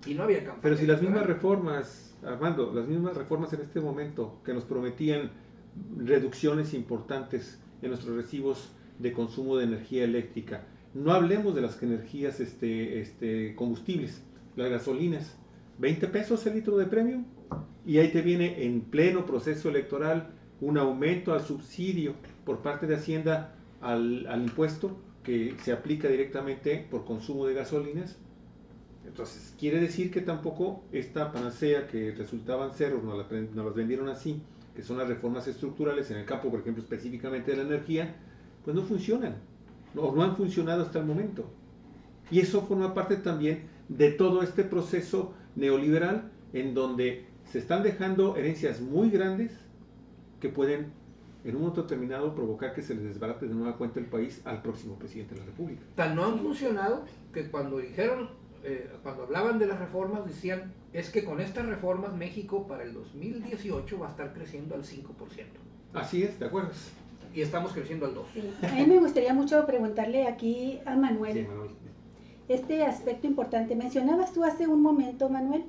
y no había campaña. Pero si las mismas reformas, Armando, las mismas reformas en este momento que nos prometían reducciones importantes en nuestros recibos de consumo de energía eléctrica, no hablemos de las energías combustibles, las gasolinas, 20 pesos el litro de premium. Y ahí te viene en pleno proceso electoral un aumento al subsidio por parte de Hacienda al impuesto que se aplica directamente por consumo de gasolinas. Entonces, quiere decir que tampoco esta panacea que resultaban ser, o nos las vendieron así, que son las reformas estructurales en el campo, por ejemplo, específicamente de la energía, pues no funcionan, no han funcionado hasta el momento. Y eso forma parte también de todo este proceso neoliberal en donde se están dejando herencias muy grandes que pueden en un momento determinado provocar que se les desbarate de nueva cuenta el país al próximo presidente de la República. Tan no han funcionado que cuando dijeron, cuando hablaban de las reformas, decían, es que con estas reformas México para el 2018 va a estar creciendo al 5%. Así es, ¿te acuerdas? Y estamos creciendo al 2%. Sí. A mí me gustaría mucho preguntarle aquí a Manuel, Sí, Manuel. este aspecto importante. Mencionabas tú hace un momento, Manuel,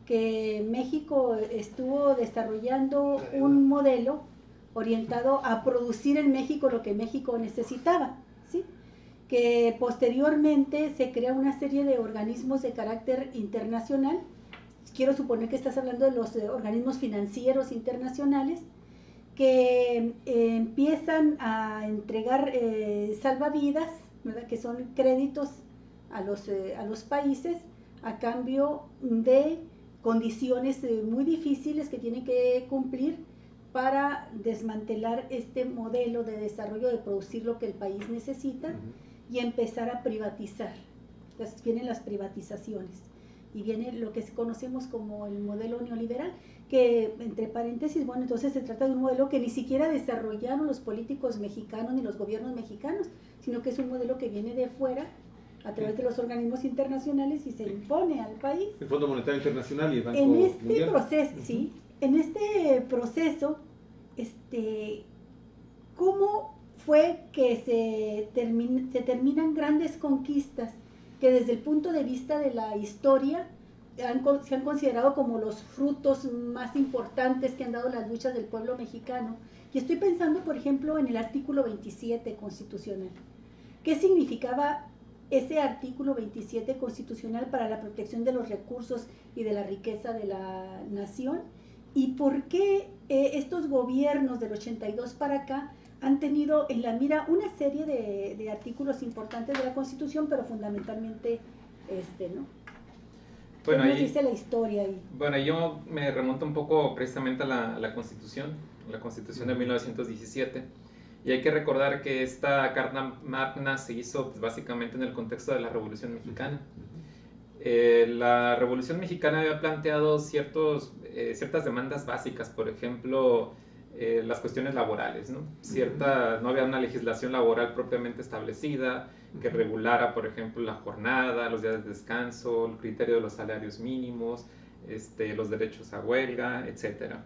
que México estuvo desarrollando un modelo orientado a producir en México lo que México necesitaba, ¿sí? Que posteriormente se crea una serie de organismos de carácter internacional. Quiero suponer que estás hablando de los organismos financieros internacionales que empiezan a entregar salvavidas ¿verdad? Que son créditos a los países a cambio de condiciones muy difíciles que tienen que cumplir para desmantelar este modelo de desarrollo, de producir lo que el país necesita y empezar a privatizar. Entonces vienen las privatizaciones y viene lo que conocemos como el modelo neoliberal, que entre paréntesis, bueno, entonces se trata de un modelo que ni siquiera desarrollaron los políticos mexicanos ni los gobiernos mexicanos, sino que es un modelo que viene de fuera a través de los organismos internacionales y se impone al país. El Fondo Monetario Internacional y el Banco En este Mundial. proceso, sí, en este proceso, ¿cómo fue que se terminan grandes conquistas que desde el punto de vista de la historia se han considerado como los frutos más importantes que han dado las luchas del pueblo mexicano? Y estoy pensando, por ejemplo, en el artículo 27 constitucional. ¿Qué significaba ese artículo 27 constitucional para la protección de los recursos y de la riqueza de la nación? ¿Y por qué estos gobiernos del 82 para acá han tenido en la mira una serie de artículos importantes de la Constitución, pero fundamentalmente ¿no? Bueno, ¿Qué nos dice la historia ahí? Bueno, yo me remonto un poco precisamente a la Constitución de 1917, y hay que recordar que esta Carta Magna se hizo pues, básicamente en el contexto de la Revolución Mexicana. La Revolución Mexicana había planteado ciertas demandas básicas, por ejemplo, las cuestiones laborales, ¿no? No había una legislación laboral propiamente establecida que regulara, por ejemplo, la jornada, los días de descanso, el criterio de los salarios mínimos, los derechos a huelga, etc.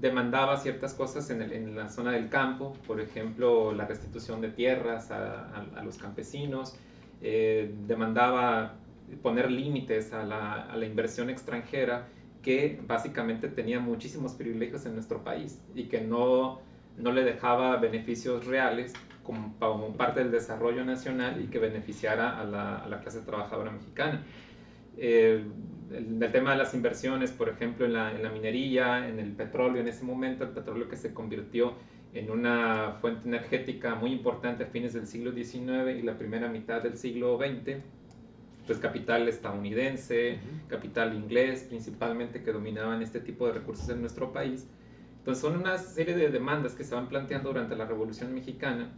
Demandaba ciertas cosas en la zona del campo, por ejemplo, la restitución de tierras a los campesinos, demandaba poner límites a la inversión extranjera, que básicamente tenía muchísimos privilegios en nuestro país y que no le dejaba beneficios reales como parte del desarrollo nacional y que beneficiara a la clase trabajadora mexicana. El tema de las inversiones, por ejemplo, en la minería, en el petróleo, en ese momento el petróleo que se convirtió en una fuente energética muy importante a fines del siglo XIX y la primera mitad del siglo XX, pues capital estadounidense, capital inglés principalmente, que dominaban este tipo de recursos en nuestro país. Entonces son una serie de demandas que se van planteando durante la Revolución Mexicana.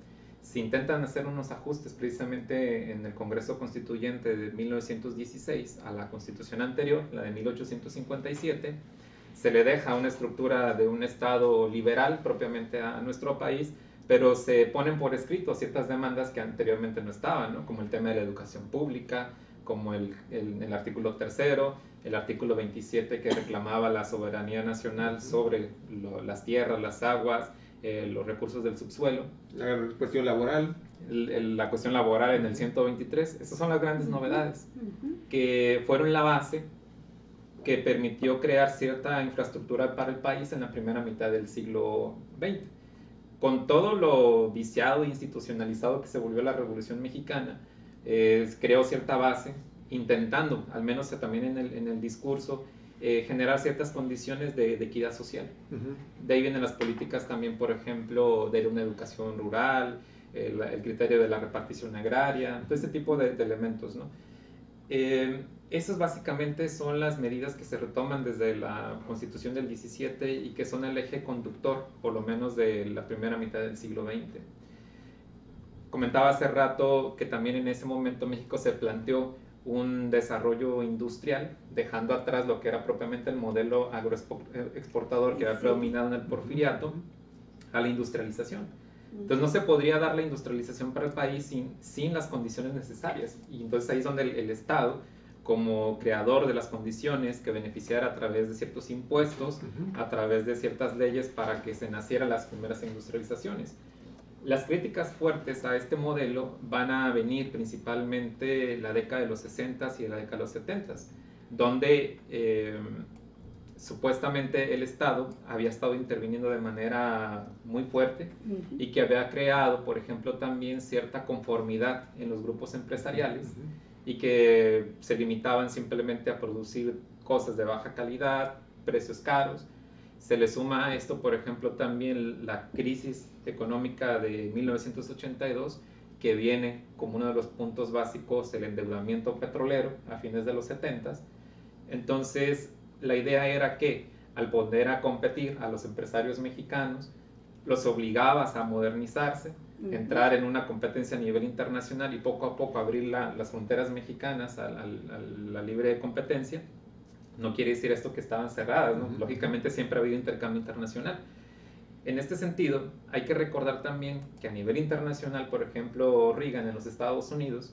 Se intentan hacer unos ajustes precisamente en el Congreso Constituyente de 1916 a la Constitución anterior, la de 1857. Se le deja una estructura de un Estado liberal propiamente a nuestro país, pero se ponen por escrito ciertas demandas que anteriormente no estaban, ¿no? Como el tema de la educación pública, como el artículo 3º, el artículo 27 que reclamaba la soberanía nacional sobre las tierras, las aguas, los recursos del subsuelo. La cuestión laboral. La cuestión laboral en el 123. Esas son las grandes novedades que fueron la base que permitió crear cierta infraestructura para el país en la primera mitad del siglo XX. Con todo lo viciado e institucionalizado que se volvió la Revolución Mexicana, creó cierta base, intentando, al menos también en el discurso, generar ciertas condiciones de equidad social. De ahí vienen las políticas también, por ejemplo, de una educación rural, el criterio de la repartición agraria, todo este tipo de elementos, ¿no? Esas básicamente son las medidas que se retoman desde la Constitución del 17 y que son el eje conductor, por lo menos de la primera mitad del siglo XX. Comentaba hace rato que también en ese momento México se planteó un desarrollo industrial, dejando atrás lo que era propiamente el modelo agroexportador que había predominado en el porfiriato, a la industrialización. Entonces no se podría dar la industrialización para el país sin las condiciones necesarias, y entonces ahí es donde el Estado, como creador de las condiciones que beneficiara a través de ciertos impuestos, a través de ciertas leyes para que se nacieran las primeras industrializaciones. Las críticas fuertes a este modelo van a venir principalmente en la década de los 60s y en la década de los 70s, donde supuestamente el Estado había estado interviniendo de manera muy fuerte y que había creado, por ejemplo, también cierta conformidad en los grupos empresariales y que se limitaban simplemente a producir cosas de baja calidad, precios caros. Se le suma a esto, por ejemplo, también la crisis económica de 1982, que viene como uno de los puntos básicos el endeudamiento petrolero a fines de los 70s. Entonces, la idea era que al poner a competir a los empresarios mexicanos, los obligabas a modernizarse, entrar en una competencia a nivel internacional y poco a poco abrir las fronteras mexicanas a la libre competencia. No quiere decir esto que estaban cerradas, ¿no? Lógicamente siempre ha habido intercambio internacional. En este sentido, hay que recordar también que a nivel internacional, por ejemplo, Reagan en los Estados Unidos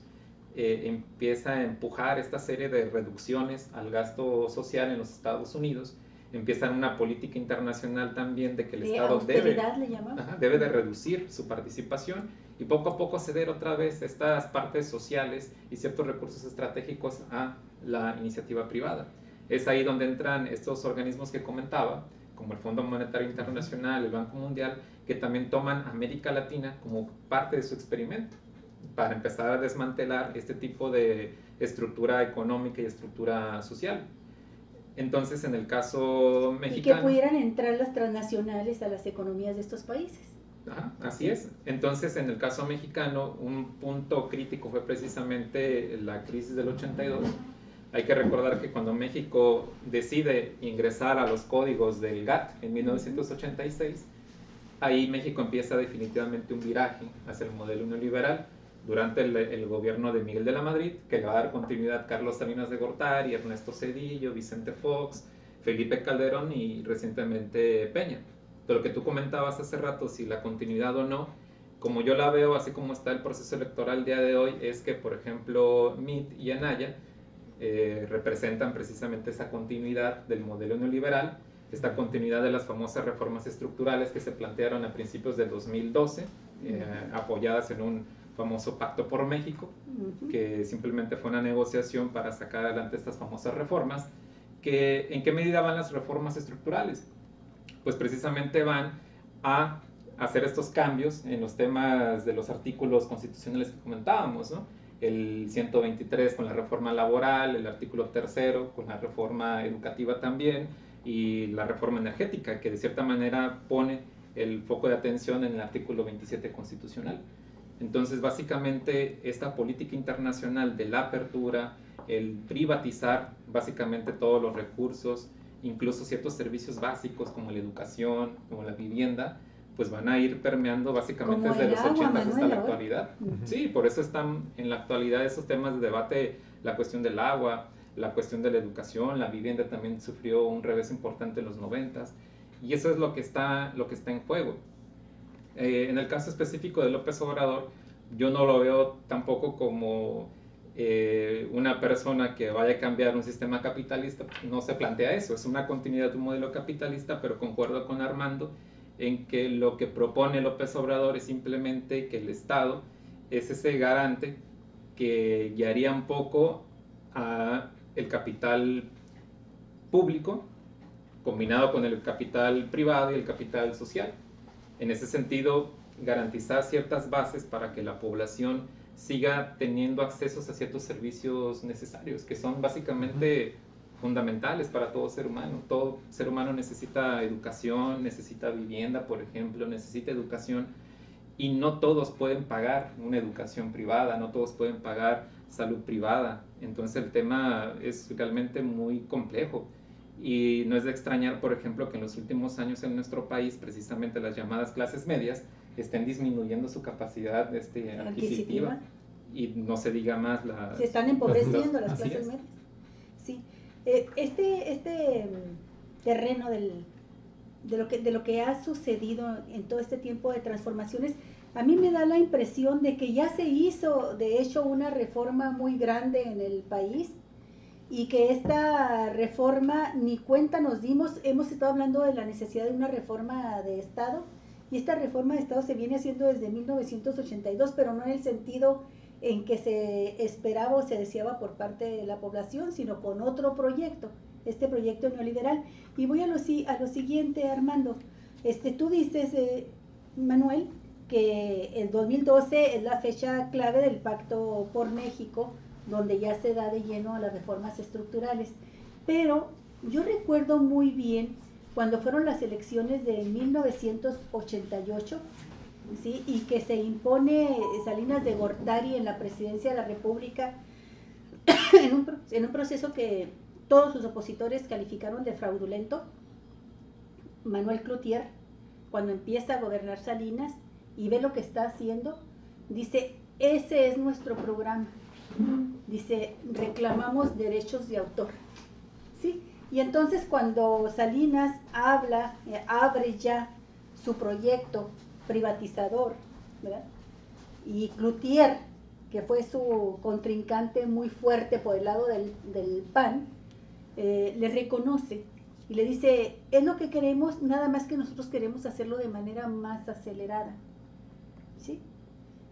empieza a empujar esta serie de reducciones al gasto social en los Estados Unidos. Empieza una política internacional también de que el Estado debe de reducir su participación y poco a poco ceder otra vez estas partes sociales y ciertos recursos estratégicos a la iniciativa privada. Es ahí donde entran estos organismos que comentaba, como el Fondo Monetario Internacional, el Banco Mundial, que también toman América Latina como parte de su experimento para empezar a desmantelar este tipo de estructura económica y estructura social. Entonces, en el caso mexicano... Y que pudieran entrar las transnacionales a las economías de estos países. Ajá, así es. Entonces, en el caso mexicano, un punto crítico fue precisamente la crisis del 82. Hay que recordar que cuando México decide ingresar a los códigos del GATT en 1986, ahí México empieza definitivamente un viraje hacia el modelo neoliberal durante el gobierno de Miguel de la Madrid, que le va a dar continuidad Carlos Salinas de Gortari, Ernesto Zedillo, Vicente Fox, Felipe Calderón y recientemente Peña. De lo que tú comentabas hace rato, si la continuidad o no, como yo la veo, así como está el proceso electoral el día de hoy, es que, por ejemplo, MIT y Anaya representan precisamente esa continuidad del modelo neoliberal, esta continuidad de las famosas reformas estructurales que se plantearon a principios del 2012, apoyadas en un famoso Pacto por México, que simplemente fue una negociación para sacar adelante estas famosas reformas. ¿En qué medida van las reformas estructurales? Pues precisamente van a hacer estos cambios en los temas de los artículos constitucionales que comentábamos, ¿no? El 123 con la reforma laboral, el artículo 3 con la reforma educativa también, y la reforma energética, que de cierta manera pone el foco de atención en el artículo 27 constitucional. Entonces, básicamente, esta política internacional de la apertura, el privatizar básicamente todos los recursos, incluso ciertos servicios básicos como la educación, como la vivienda, pues van a ir permeando básicamente desde los 80 hasta la actualidad. Sí, por eso están en la actualidad esos temas de debate, la cuestión del agua, la cuestión de la educación, la vivienda también sufrió un revés importante en los 90s, y eso es lo que está en juego. En el caso específico de López Obrador, yo no lo veo tampoco como una persona que vaya a cambiar un sistema capitalista. No se plantea eso, es una continuidad de un modelo capitalista, pero concuerdo con Armando en que lo que propone López Obrador es simplemente que el Estado es ese garante que guiaría un poco a el capital público combinado con el capital privado y el capital social. En ese sentido, garantizar ciertas bases para que la población siga teniendo accesos a ciertos servicios necesarios, que son básicamente fundamentales para todo ser humano. Todo ser humano necesita educación, necesita vivienda, por ejemplo, necesita educación, y no todos pueden pagar una educación privada, no todos pueden pagar salud privada. Entonces el tema es realmente muy complejo. Y no es de extrañar, por ejemplo, que en los últimos años en nuestro país, precisamente las llamadas clases medias estén disminuyendo su capacidad adquisitiva. Y no se diga más se están empobreciendo las clases medias. Sí. Este terreno de lo que ha sucedido en todo este tiempo de transformaciones, a mí me da la impresión de que ya se hizo, de hecho, una reforma muy grande en el país, y que esta reforma ni cuenta nos dimos. Hemos estado hablando de la necesidad de una reforma de Estado, y esta reforma de Estado se viene haciendo desde 1982, pero no en el sentido en que se esperaba o se deseaba por parte de la población, sino con otro proyecto, este proyecto neoliberal. Y voy a lo siguiente, Armando. Tú dices, Manuel, que el 2012 es la fecha clave del Pacto por México, donde ya se da de lleno a las reformas estructurales. Pero yo recuerdo muy bien cuando fueron las elecciones de 1988, ¿sí? Y que se impone Salinas de Gortari en la presidencia de la República en un proceso que todos sus opositores calificaron de fraudulento. Manuel Cloutier, cuando empieza a gobernar Salinas y ve lo que está haciendo, dice, ese es nuestro programa. Dice, reclamamos derechos de autor. ¿Sí? Y entonces cuando Salinas abre ya su proyecto privatizador, ¿verdad? Y Cloutier, que fue su contrincante muy fuerte por el lado del PAN, le reconoce y le dice, es lo que queremos, nada más que nosotros queremos hacerlo de manera más acelerada, ¿sí?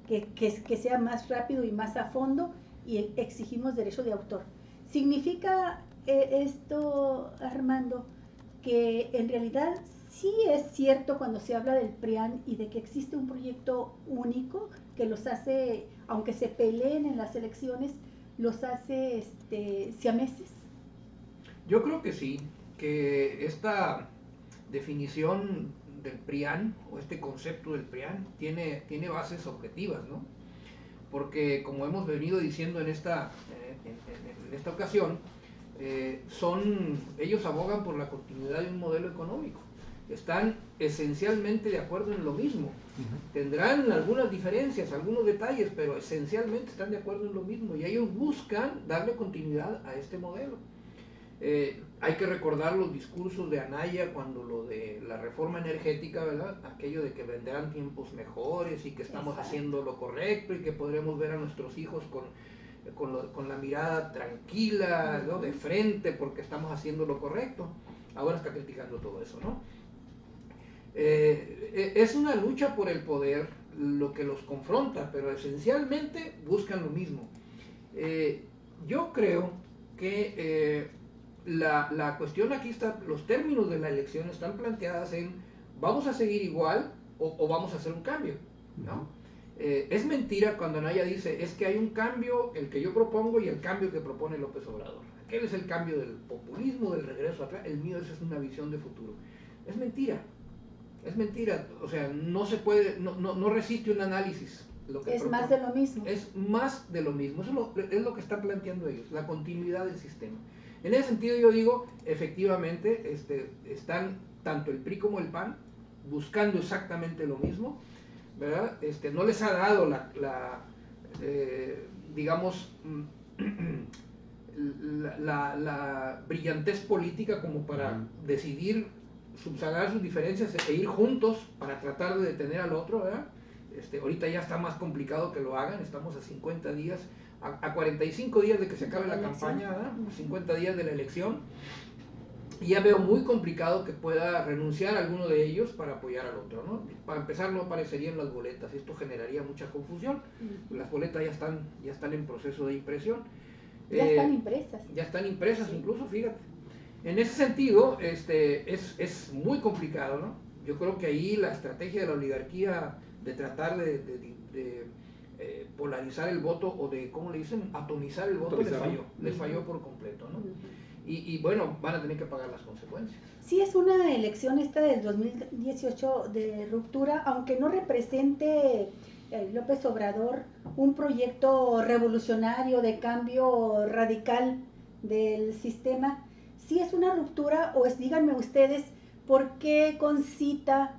Que sea más rápido y más a fondo, y exigimos derecho de autor. Significa esto, Armando, que en realidad sí es cierto cuando se habla del PRIAN y de que existe un proyecto único que los hace, aunque se peleen en las elecciones, los hace siameses. Yo creo que sí, que esta definición del PRIAN, o este concepto del PRIAN, tiene bases objetivas, ¿no? Porque como hemos venido diciendo en esta ocasión, ellos abogan por la continuidad de un modelo económico. Están esencialmente de acuerdo en lo mismo. Tendrán algunas diferencias, algunos detalles, pero esencialmente están de acuerdo en lo mismo, y ellos buscan darle continuidad a este modelo. Hay que recordar los discursos de Anaya cuando lo de la reforma energética, ¿verdad? Aquello de que vendrán tiempos mejores y que estamos haciendo lo correcto y que podremos ver a nuestros hijos con la mirada tranquila, ¿no? De frente, porque estamos haciendo lo correcto. Ahora está criticando todo eso, ¿no? Es una lucha por el poder lo que los confronta, pero esencialmente buscan lo mismo. Yo creo que la cuestión aquí está, los términos de la elección están planteadas en vamos a seguir igual o vamos a hacer un cambio, ¿no? Es mentira cuando Anaya dice es que hay un cambio, el que yo propongo y el cambio que propone López Obrador. Aquel es el cambio del populismo, del regreso atrás, el mío es una visión de futuro. Es mentira, o sea, no se puede, no resiste un análisis. Lo que es propone. Más de lo mismo. Es más de lo mismo, eso es lo que están planteando ellos, la continuidad del sistema. En ese sentido yo digo, efectivamente, están tanto el PRI como el PAN buscando exactamente lo mismo, ¿verdad? No les ha dado digamos, la brillantez política como para decidir subsanar sus diferencias e ir juntos para tratar de detener al otro, ¿verdad? Ahorita ya está más complicado que lo hagan, estamos a 50 días, a 45 días de que se acabe la campaña, ¿verdad? 50 días de la elección, y ya veo muy complicado que pueda renunciar a alguno de ellos para apoyar al otro, ¿no? Para empezar, no aparecerían las boletas, esto generaría mucha confusión. Las boletas ya están en proceso de impresión. Ya están impresas. Ya están impresas, sí. Incluso, fíjate. En ese sentido, es muy complicado, ¿no? Yo creo que ahí la estrategia de la oligarquía de tratar de polarizar el voto, o de, ¿cómo le dicen? Atomizar el voto, les falló por completo, ¿no? Y bueno, van a tener que pagar las consecuencias. Sí, es una elección esta del 2018 de ruptura, aunque no represente López Obrador un proyecto revolucionario de cambio radical del sistema. Sí es una ruptura, o díganme ustedes, ¿por qué concita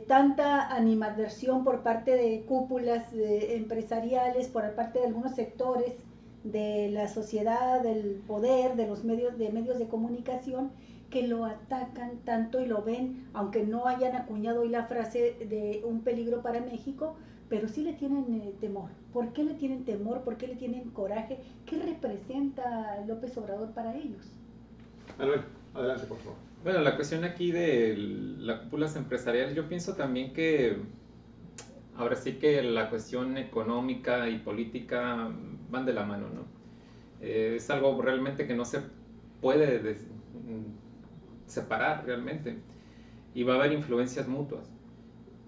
tanta animadversión por parte de cúpulas empresariales, por parte de algunos sectores de la sociedad, del poder, de los medios de comunicación, que lo atacan tanto y lo ven, aunque no hayan acuñado hoy la frase de un peligro para México, pero sí le tienen temor? ¿Por qué le tienen temor? ¿Por qué le tienen coraje? ¿Qué representa López Obrador para ellos? Manuel, adelante, por favor. Bueno, la cuestión aquí de las cúpulas empresariales, yo pienso también que ahora sí que la cuestión económica y política van de la mano, ¿no? Es algo realmente que no se puede separar realmente, y va a haber influencias mutuas.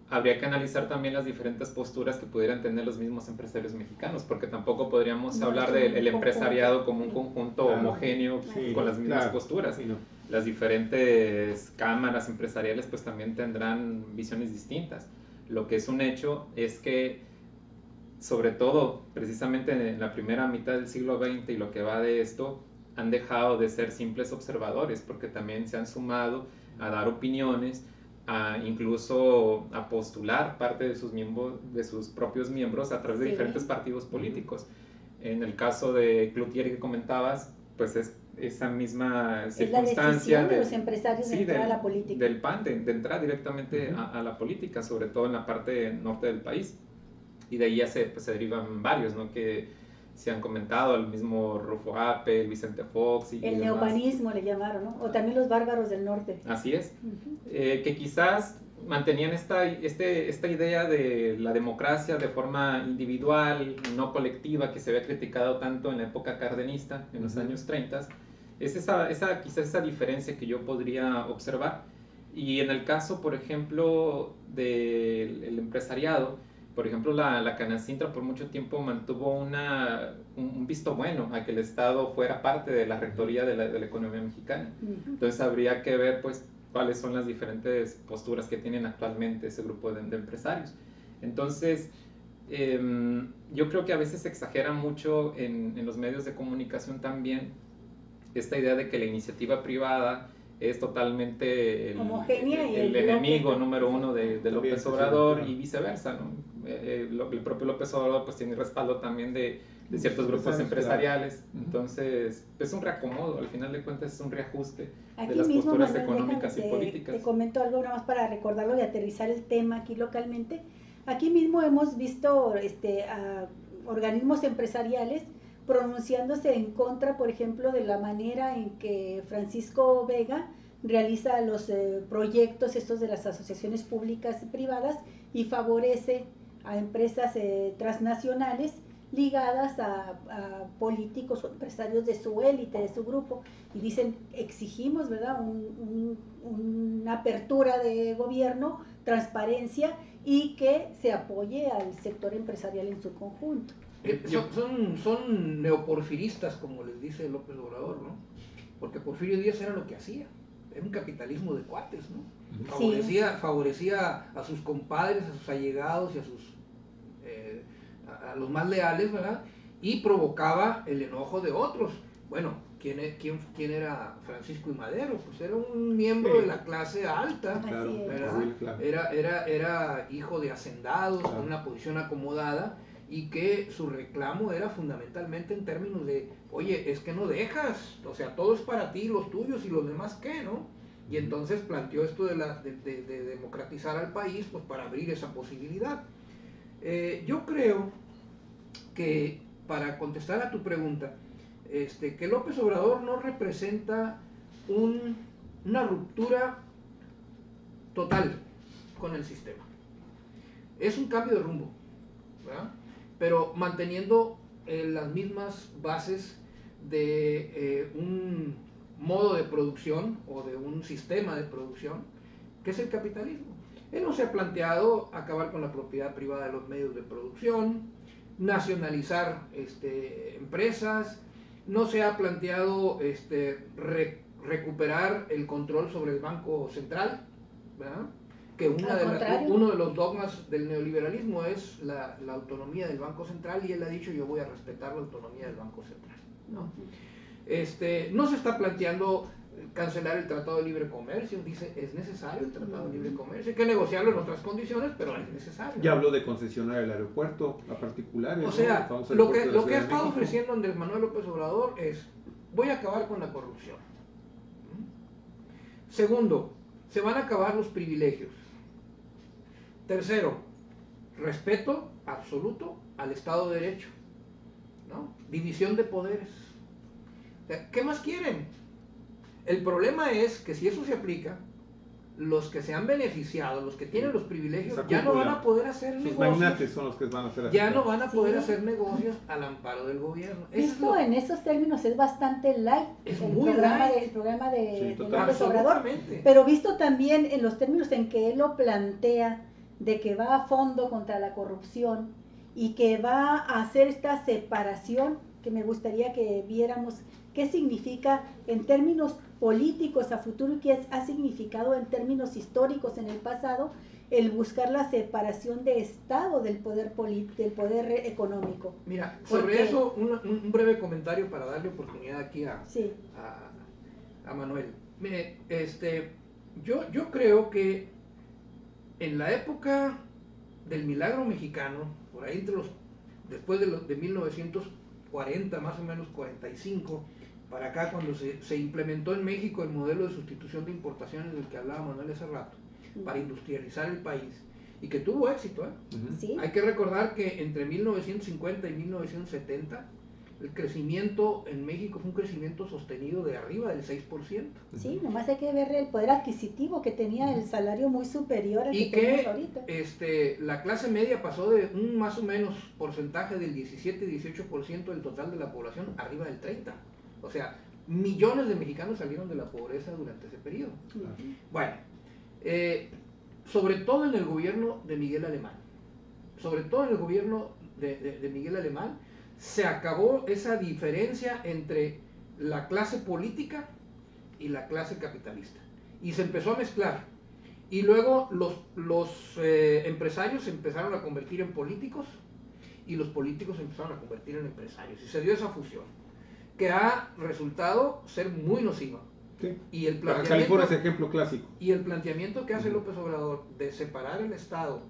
Habría que analizar también las diferentes posturas que pudieran tener los mismos empresarios mexicanos, porque tampoco podríamos hablar del empresariado como un conjunto homogéneo con las mismas posturas. Sí, no. Las diferentes cámaras empresariales pues también tendrán visiones distintas. lo que es un hecho es que, sobre todo, precisamente en la primera mitad del siglo XX y lo que va de esto, han dejado de ser simples observadores, porque también se han sumado a dar opiniones, incluso a postular parte de sus miembros, de sus propios miembros a través de diferentes partidos políticos. En el caso de Cloutier que comentabas, pues es esa misma circunstancia de los empresarios de entrar a la política. Del PAN, de entrar directamente a la política, sobre todo en la parte norte del país. Y de ahí ya se derivan varios, ¿no? Que se han comentado, el mismo Rufo Apel, Vicente Fox y el neopanismo le llamaron, ¿no? O también los bárbaros del norte. Así es. Que quizás mantenían esta idea de la democracia de forma individual, no colectiva, que se había criticado tanto en la época cardenista, en los años 30. Es quizás esa diferencia que yo podría observar. Y en el caso, por ejemplo, del empresariado, por ejemplo, la Canacintra por mucho tiempo mantuvo un visto bueno a que el Estado fuera parte de la rectoría de la economía mexicana. Entonces habría que ver, pues, cuáles son las diferentes posturas que tienen actualmente ese grupo de empresarios. Entonces, yo creo que a veces se exagera mucho en los medios de comunicación también esta idea de que la iniciativa privada es totalmente el enemigo número uno de López Obrador y viceversa, ¿no? El propio López Obrador pues tiene respaldo también de ciertos grupos empresariales. Entonces es un reacomodo, al final de cuentas es un reajuste de las posturas económicas y políticas. Te comento algo nada más para recordarlo y aterrizar el tema aquí localmente. Aquí mismo hemos visto a organismos empresariales pronunciándose en contra, por ejemplo, de la manera en que Francisco Vega realiza los proyectos estos de las asociaciones públicas y privadas y favorece a empresas transnacionales ligadas a políticos o empresarios de su élite, de su grupo, y dicen, exigimos, ¿verdad?, una apertura de gobierno, transparencia y que se apoye al sector empresarial en su conjunto. Son neoporfiristas, como les dice López Obrador, ¿no? Porque Porfirio Díaz era lo que hacía, era un capitalismo de cuates, ¿no? Favorecía a sus compadres, a sus allegados y a los más leales, ¿verdad? Y provocaba el enojo de otros. Bueno, ¿quién era Francisco I. Madero? Pues era un miembro de la clase alta, ¿verdad? Era hijo de hacendados, con una posición acomodada, y que su reclamo era fundamentalmente en términos de, oye, es que no dejas, o sea, todo es para ti, los tuyos y los demás, ¿qué, no? Y entonces planteó esto de democratizar al país, pues para abrir esa posibilidad. Yo creo que, para contestar a tu pregunta, que López Obrador no representa una ruptura total con el sistema. Es un cambio de rumbo, ¿verdad? Pero manteniendo las mismas bases de un modo de producción o de un sistema de producción que es el capitalismo. Él no se ha planteado acabar con la propiedad privada de los medios de producción, nacionalizar empresas, no se ha planteado recuperar el control sobre el Banco Central, ¿verdad? Que uno de los dogmas del neoliberalismo es la autonomía del Banco Central, y él ha dicho, yo voy a respetar la autonomía del Banco Central, ¿no? No se está planteando cancelar el Tratado de Libre Comercio, dice, es necesario el Tratado de Libre Comercio, hay que negociarlo en otras condiciones, pero es necesario. Ya habló de concesionar el aeropuerto a particulares. O sea, ¿no? lo que ha estado ofreciendo Andrés Manuel López Obrador es, voy a acabar con la corrupción. Segundo, se van a acabar los privilegios. Tercero, respeto absoluto al Estado de Derecho, ¿no? División de poderes. O sea, ¿qué más quieren? El problema es que si eso se aplica, los que se han beneficiado, los que tienen los privilegios, ya no van a poder hacer negocios. Los magnates son los que van a hacer. Ya no van a poder hacer negocios al amparo del gobierno. Esto en esos términos es bastante light, el programa de López Obrador, pero visto también en los términos en que él lo plantea, de que va a fondo contra la corrupción y que va a hacer esta separación, que me gustaría que viéramos qué significa en términos políticos a futuro y qué ha significado en términos históricos en el pasado el buscar la separación de Estado del poder del poder económico. Mira, sobre eso un breve comentario para darle oportunidad aquí a Manuel. Mire, yo creo que en la época del milagro mexicano, por ahí después de 1940, más o menos 45, para acá, cuando se implementó en México el modelo de sustitución de importaciones del que hablaba Manuel hace rato, para industrializar el país, y que tuvo éxito, ¿eh? ¿Sí? Hay que recordar que entre 1950 y 1970 el crecimiento en México fue un crecimiento sostenido de arriba del 6%. Sí, nomás hay que ver el poder adquisitivo que tenía, el salario muy superior al que tenemos ahorita. La clase media pasó de un más o menos porcentaje del 17-18% del total de la población arriba del 30%. O sea, millones de mexicanos salieron de la pobreza durante ese periodo. Bueno, sobre todo en el gobierno de Miguel Alemán, se acabó esa diferencia entre la clase política y la clase capitalista, y se empezó a mezclar, y luego los empresarios se empezaron a convertir en políticos, y los políticos se empezaron a convertir en empresarios, y se dio esa fusión, que ha resultado ser muy nociva. Sí. Y el Baja California es ejemplo clásico. Y el planteamiento que hace López Obrador de separar el Estado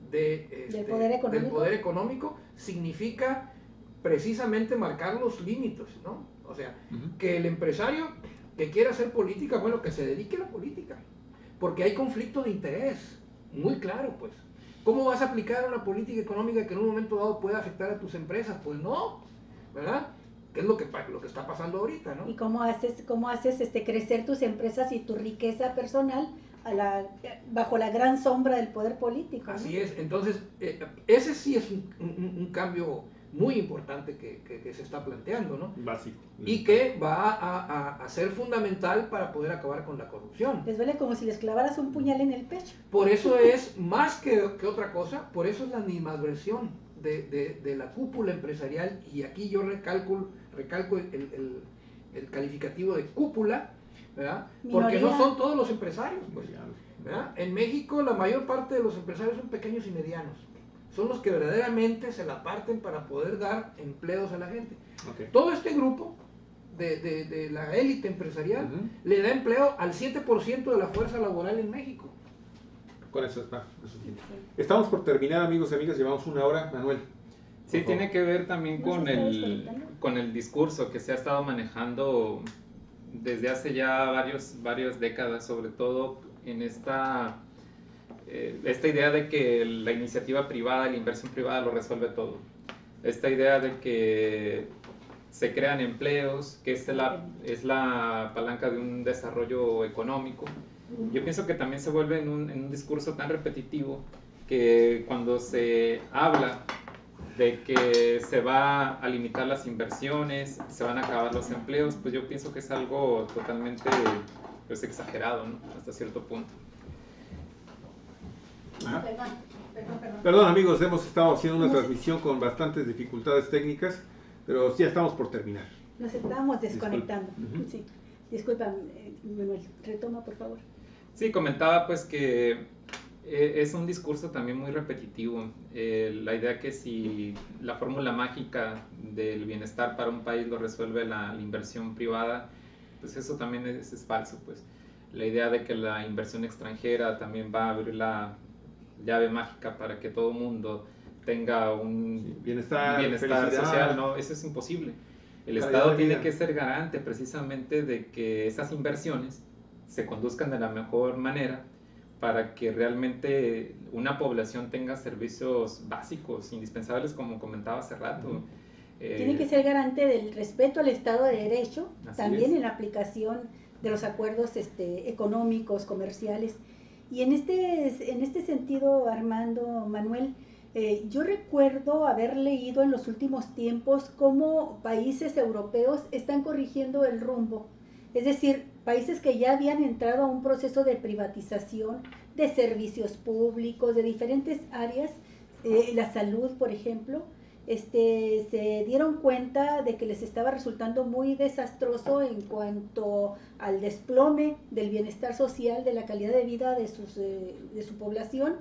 del poder económico significa precisamente marcar los límites, ¿no? O sea, que el empresario que quiera hacer política, bueno, que se dedique a la política, porque hay conflicto de interés, muy claro, pues. ¿Cómo vas a aplicar una política económica que en un momento dado pueda afectar a tus empresas? Pues no, ¿verdad? Que es lo que está pasando ahorita, ¿no? ¿Y cómo haces crecer tus empresas y tu riqueza personal bajo la gran sombra del poder político, ¿no? Así es, entonces, ese sí es un cambio muy importante que se está planteando, ¿no? Básico. Y que va a ser fundamental para poder acabar con la corrupción. Les duele como si les clavaras un puñal en el pecho. Por eso es, más que otra cosa, por eso es la animadversión de la cúpula empresarial, y aquí yo recalco el calificativo de cúpula, ¿verdad? Porque no son todos los empresarios, pues, ¿verdad? En México la mayor parte de los empresarios son pequeños y medianos, son los que verdaderamente se la parten para poder dar empleos a la gente. Todo este grupo de la élite empresarial le da empleo al 7% de la fuerza laboral en México. Con eso está. Estamos por terminar, amigos y amigas, llevamos una hora. Manuel. Sí, tiene que ver también con el discurso que se ha estado manejando desde hace ya varias décadas, sobre todo en esta idea de que la iniciativa privada, la inversión privada lo resuelve todo. Esta idea de que se crean empleos, que es la palanca de un desarrollo económico. Yo pienso que también se vuelve en un discurso tan repetitivo que cuando se habla de que se va a limitar las inversiones, se van a acabar los empleos, pues yo pienso que es algo totalmente exagerado, ¿no? Hasta cierto punto. Perdón, amigos, hemos estado haciendo una transmisión con bastantes dificultades técnicas, pero ya estamos por terminar. Nos estábamos desconectando. Sí. Disculpa, Manuel, retoma por favor. Sí, comentaba pues que es un discurso también muy repetitivo. La idea que si la fórmula mágica del bienestar para un país lo resuelve la inversión privada, pues eso también es falso, pues. La idea de que la inversión extranjera también va a abrir la llave mágica para que todo mundo tenga un bienestar social, no, eso es imposible. El Estado tiene que ser garante precisamente de que esas inversiones se conduzcan de la mejor manera para que realmente una población tenga servicios básicos, indispensables, como comentaba hace rato. Tiene que ser garante del respeto al Estado de Derecho, también es. En la aplicación de los acuerdos económicos, comerciales. Y en este sentido, Armando, Manuel, yo recuerdo haber leído en los últimos tiempos cómo países europeos están corrigiendo el rumbo. Es decir, países que ya habían entrado a un proceso de privatización de servicios públicos, de diferentes áreas, la salud, por ejemplo, se dieron cuenta de que les estaba resultando muy desastroso en cuanto al desplome del bienestar social, de la calidad de vida de su población,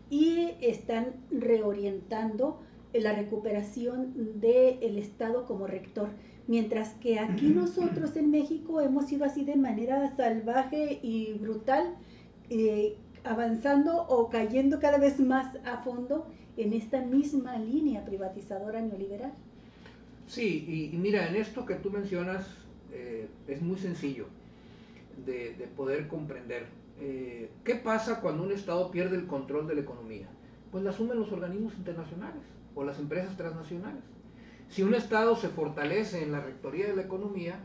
y están reorientando la recuperación del Estado como rector. Mientras que aquí nosotros en México hemos ido así de manera salvaje y brutal, avanzando o cayendo cada vez más a fondo en esta misma línea privatizadora neoliberal. Sí, y mira, en esto que tú mencionas es muy sencillo de poder comprender. ¿Qué pasa cuando un Estado pierde el control de la economía? Pues la asumen los organismos internacionales o las empresas transnacionales. Si un Estado se fortalece en la rectoría de la economía,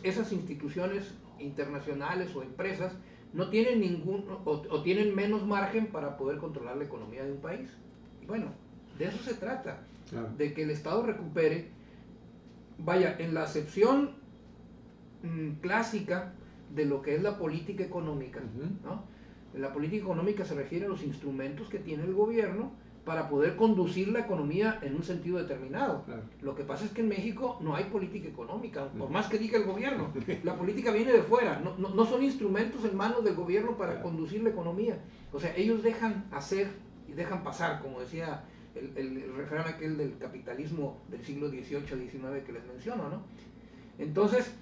esas instituciones internacionales o empresas no tienen o tienen menos margen para poder controlar la economía de un país. Y bueno, de eso se trata, claro, de que el Estado recupere, vaya, en la acepción clásica de lo que es la política económica, ¿no? La política económica se refiere a los instrumentos que tiene el gobierno para poder conducir la economía en un sentido determinado. Claro. Lo que pasa es que en México no hay política económica, por más que diga el gobierno. La política viene de fuera, no son instrumentos en manos del gobierno para conducir la economía. O sea, ellos dejan hacer y dejan pasar, como decía el refrán aquel del capitalismo del siglo XVIII-XIX que les menciono, ¿no? Entonces,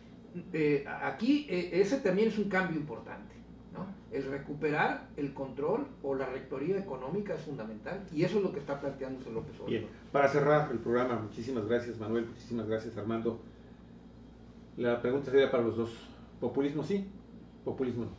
aquí ese también es un cambio importante, ¿no? El recuperar el control o la rectoría económica es fundamental, y eso es lo que está planteándose López Obrador. Bien, para cerrar el programa, muchísimas gracias Manuel, muchísimas gracias Armando. La pregunta sería para los dos: ¿populismo sí? ¿Populismo no?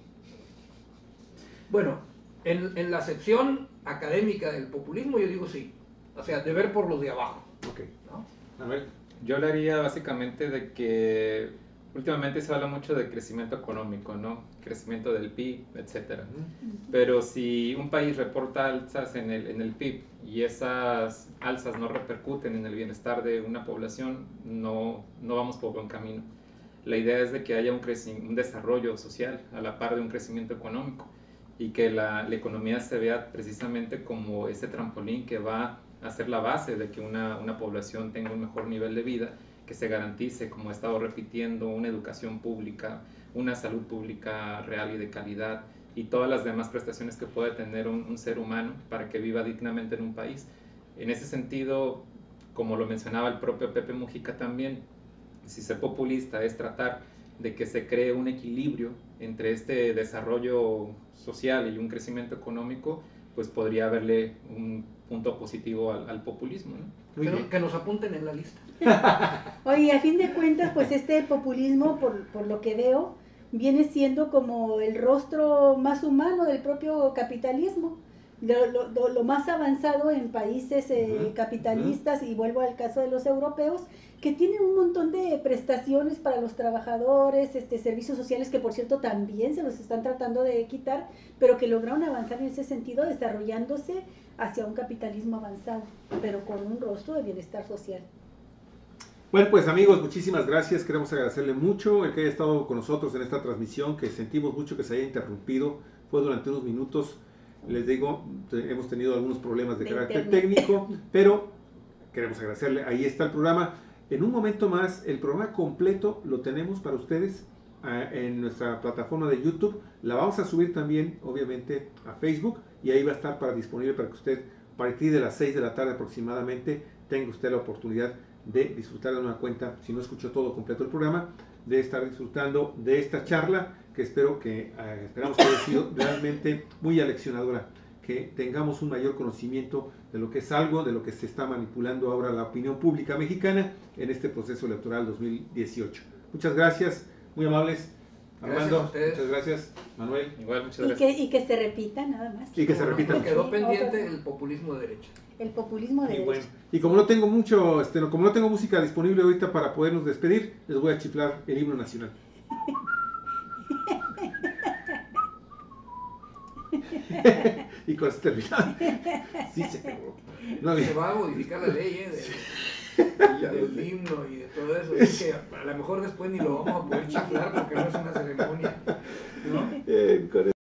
Bueno, en la acepción académica del populismo yo digo sí, o sea, de ver por los de abajo. Ok, ¿no? Manuel. Yo hablaría básicamente de que últimamente se habla mucho de crecimiento económico, ¿no? Crecimiento del PIB, etcétera. Pero si un país reporta alzas en el PIB y esas alzas no repercuten en el bienestar de una población, no vamos por buen camino. La idea es de que haya un desarrollo social a la par de un crecimiento económico, y que la economía se vea precisamente como ese trampolín que va a ser la base de que una población tenga un mejor nivel de vida, que se garantice, como he estado repitiendo, una educación pública, una salud pública real y de calidad, y todas las demás prestaciones que puede tener un ser humano para que viva dignamente en un país. En ese sentido, como lo mencionaba el propio Pepe Mujica también, si ser populista es tratar de que se cree un equilibrio entre este desarrollo social y un crecimiento económico, pues podría haberle un punto positivo al populismo, ¿no? Que nos apunten en la lista. Oye, a fin de cuentas, pues este populismo, por lo que veo, viene siendo como el rostro más humano del propio capitalismo, lo más avanzado en países capitalistas, y vuelvo al caso de los europeos, que tienen un montón de prestaciones para los trabajadores, servicios sociales que por cierto también se los están tratando de quitar, pero que lograron avanzar en ese sentido, desarrollándose hacia un capitalismo avanzado, pero con un rostro de bienestar social. Bueno, pues amigos, muchísimas gracias. Queremos agradecerle mucho el que haya estado con nosotros en esta transmisión, que sentimos mucho que se haya interrumpido. Fue durante unos minutos. Les digo, hemos tenido algunos problemas de carácter técnico, pero queremos agradecerle. Ahí está el programa. En un momento más, el programa completo lo tenemos para ustedes en nuestra plataforma de YouTube. La vamos a subir también, obviamente, a Facebook, y ahí va a estar disponible para que usted, a partir de las 6 de la tarde aproximadamente, tenga usted la oportunidad de disfrutar de una cuenta, si no escuchó todo completo el programa, de estar disfrutando de esta charla, que esperamos que haya sido realmente muy aleccionadora, que tengamos un mayor conocimiento de lo que es algo, de lo que se está manipulando ahora la opinión pública mexicana en este proceso electoral 2018. Muchas gracias, muy amables. Armando, muchas gracias. Manuel. Igual, muchas gracias. Y que se repita nada más. Y que se repita. Quedó pendiente el populismo de derecha. El populismo de derecha. Bueno, y como no tengo como no tengo música disponible ahorita para podernos despedir, les voy a chiflar el himno nacional. Y con este sí se pegó. No, se va a modificar la ley del himno y de todo eso. Es que a lo mejor después ni lo vamos a poder chiflar porque no es una ceremonia, ¿no?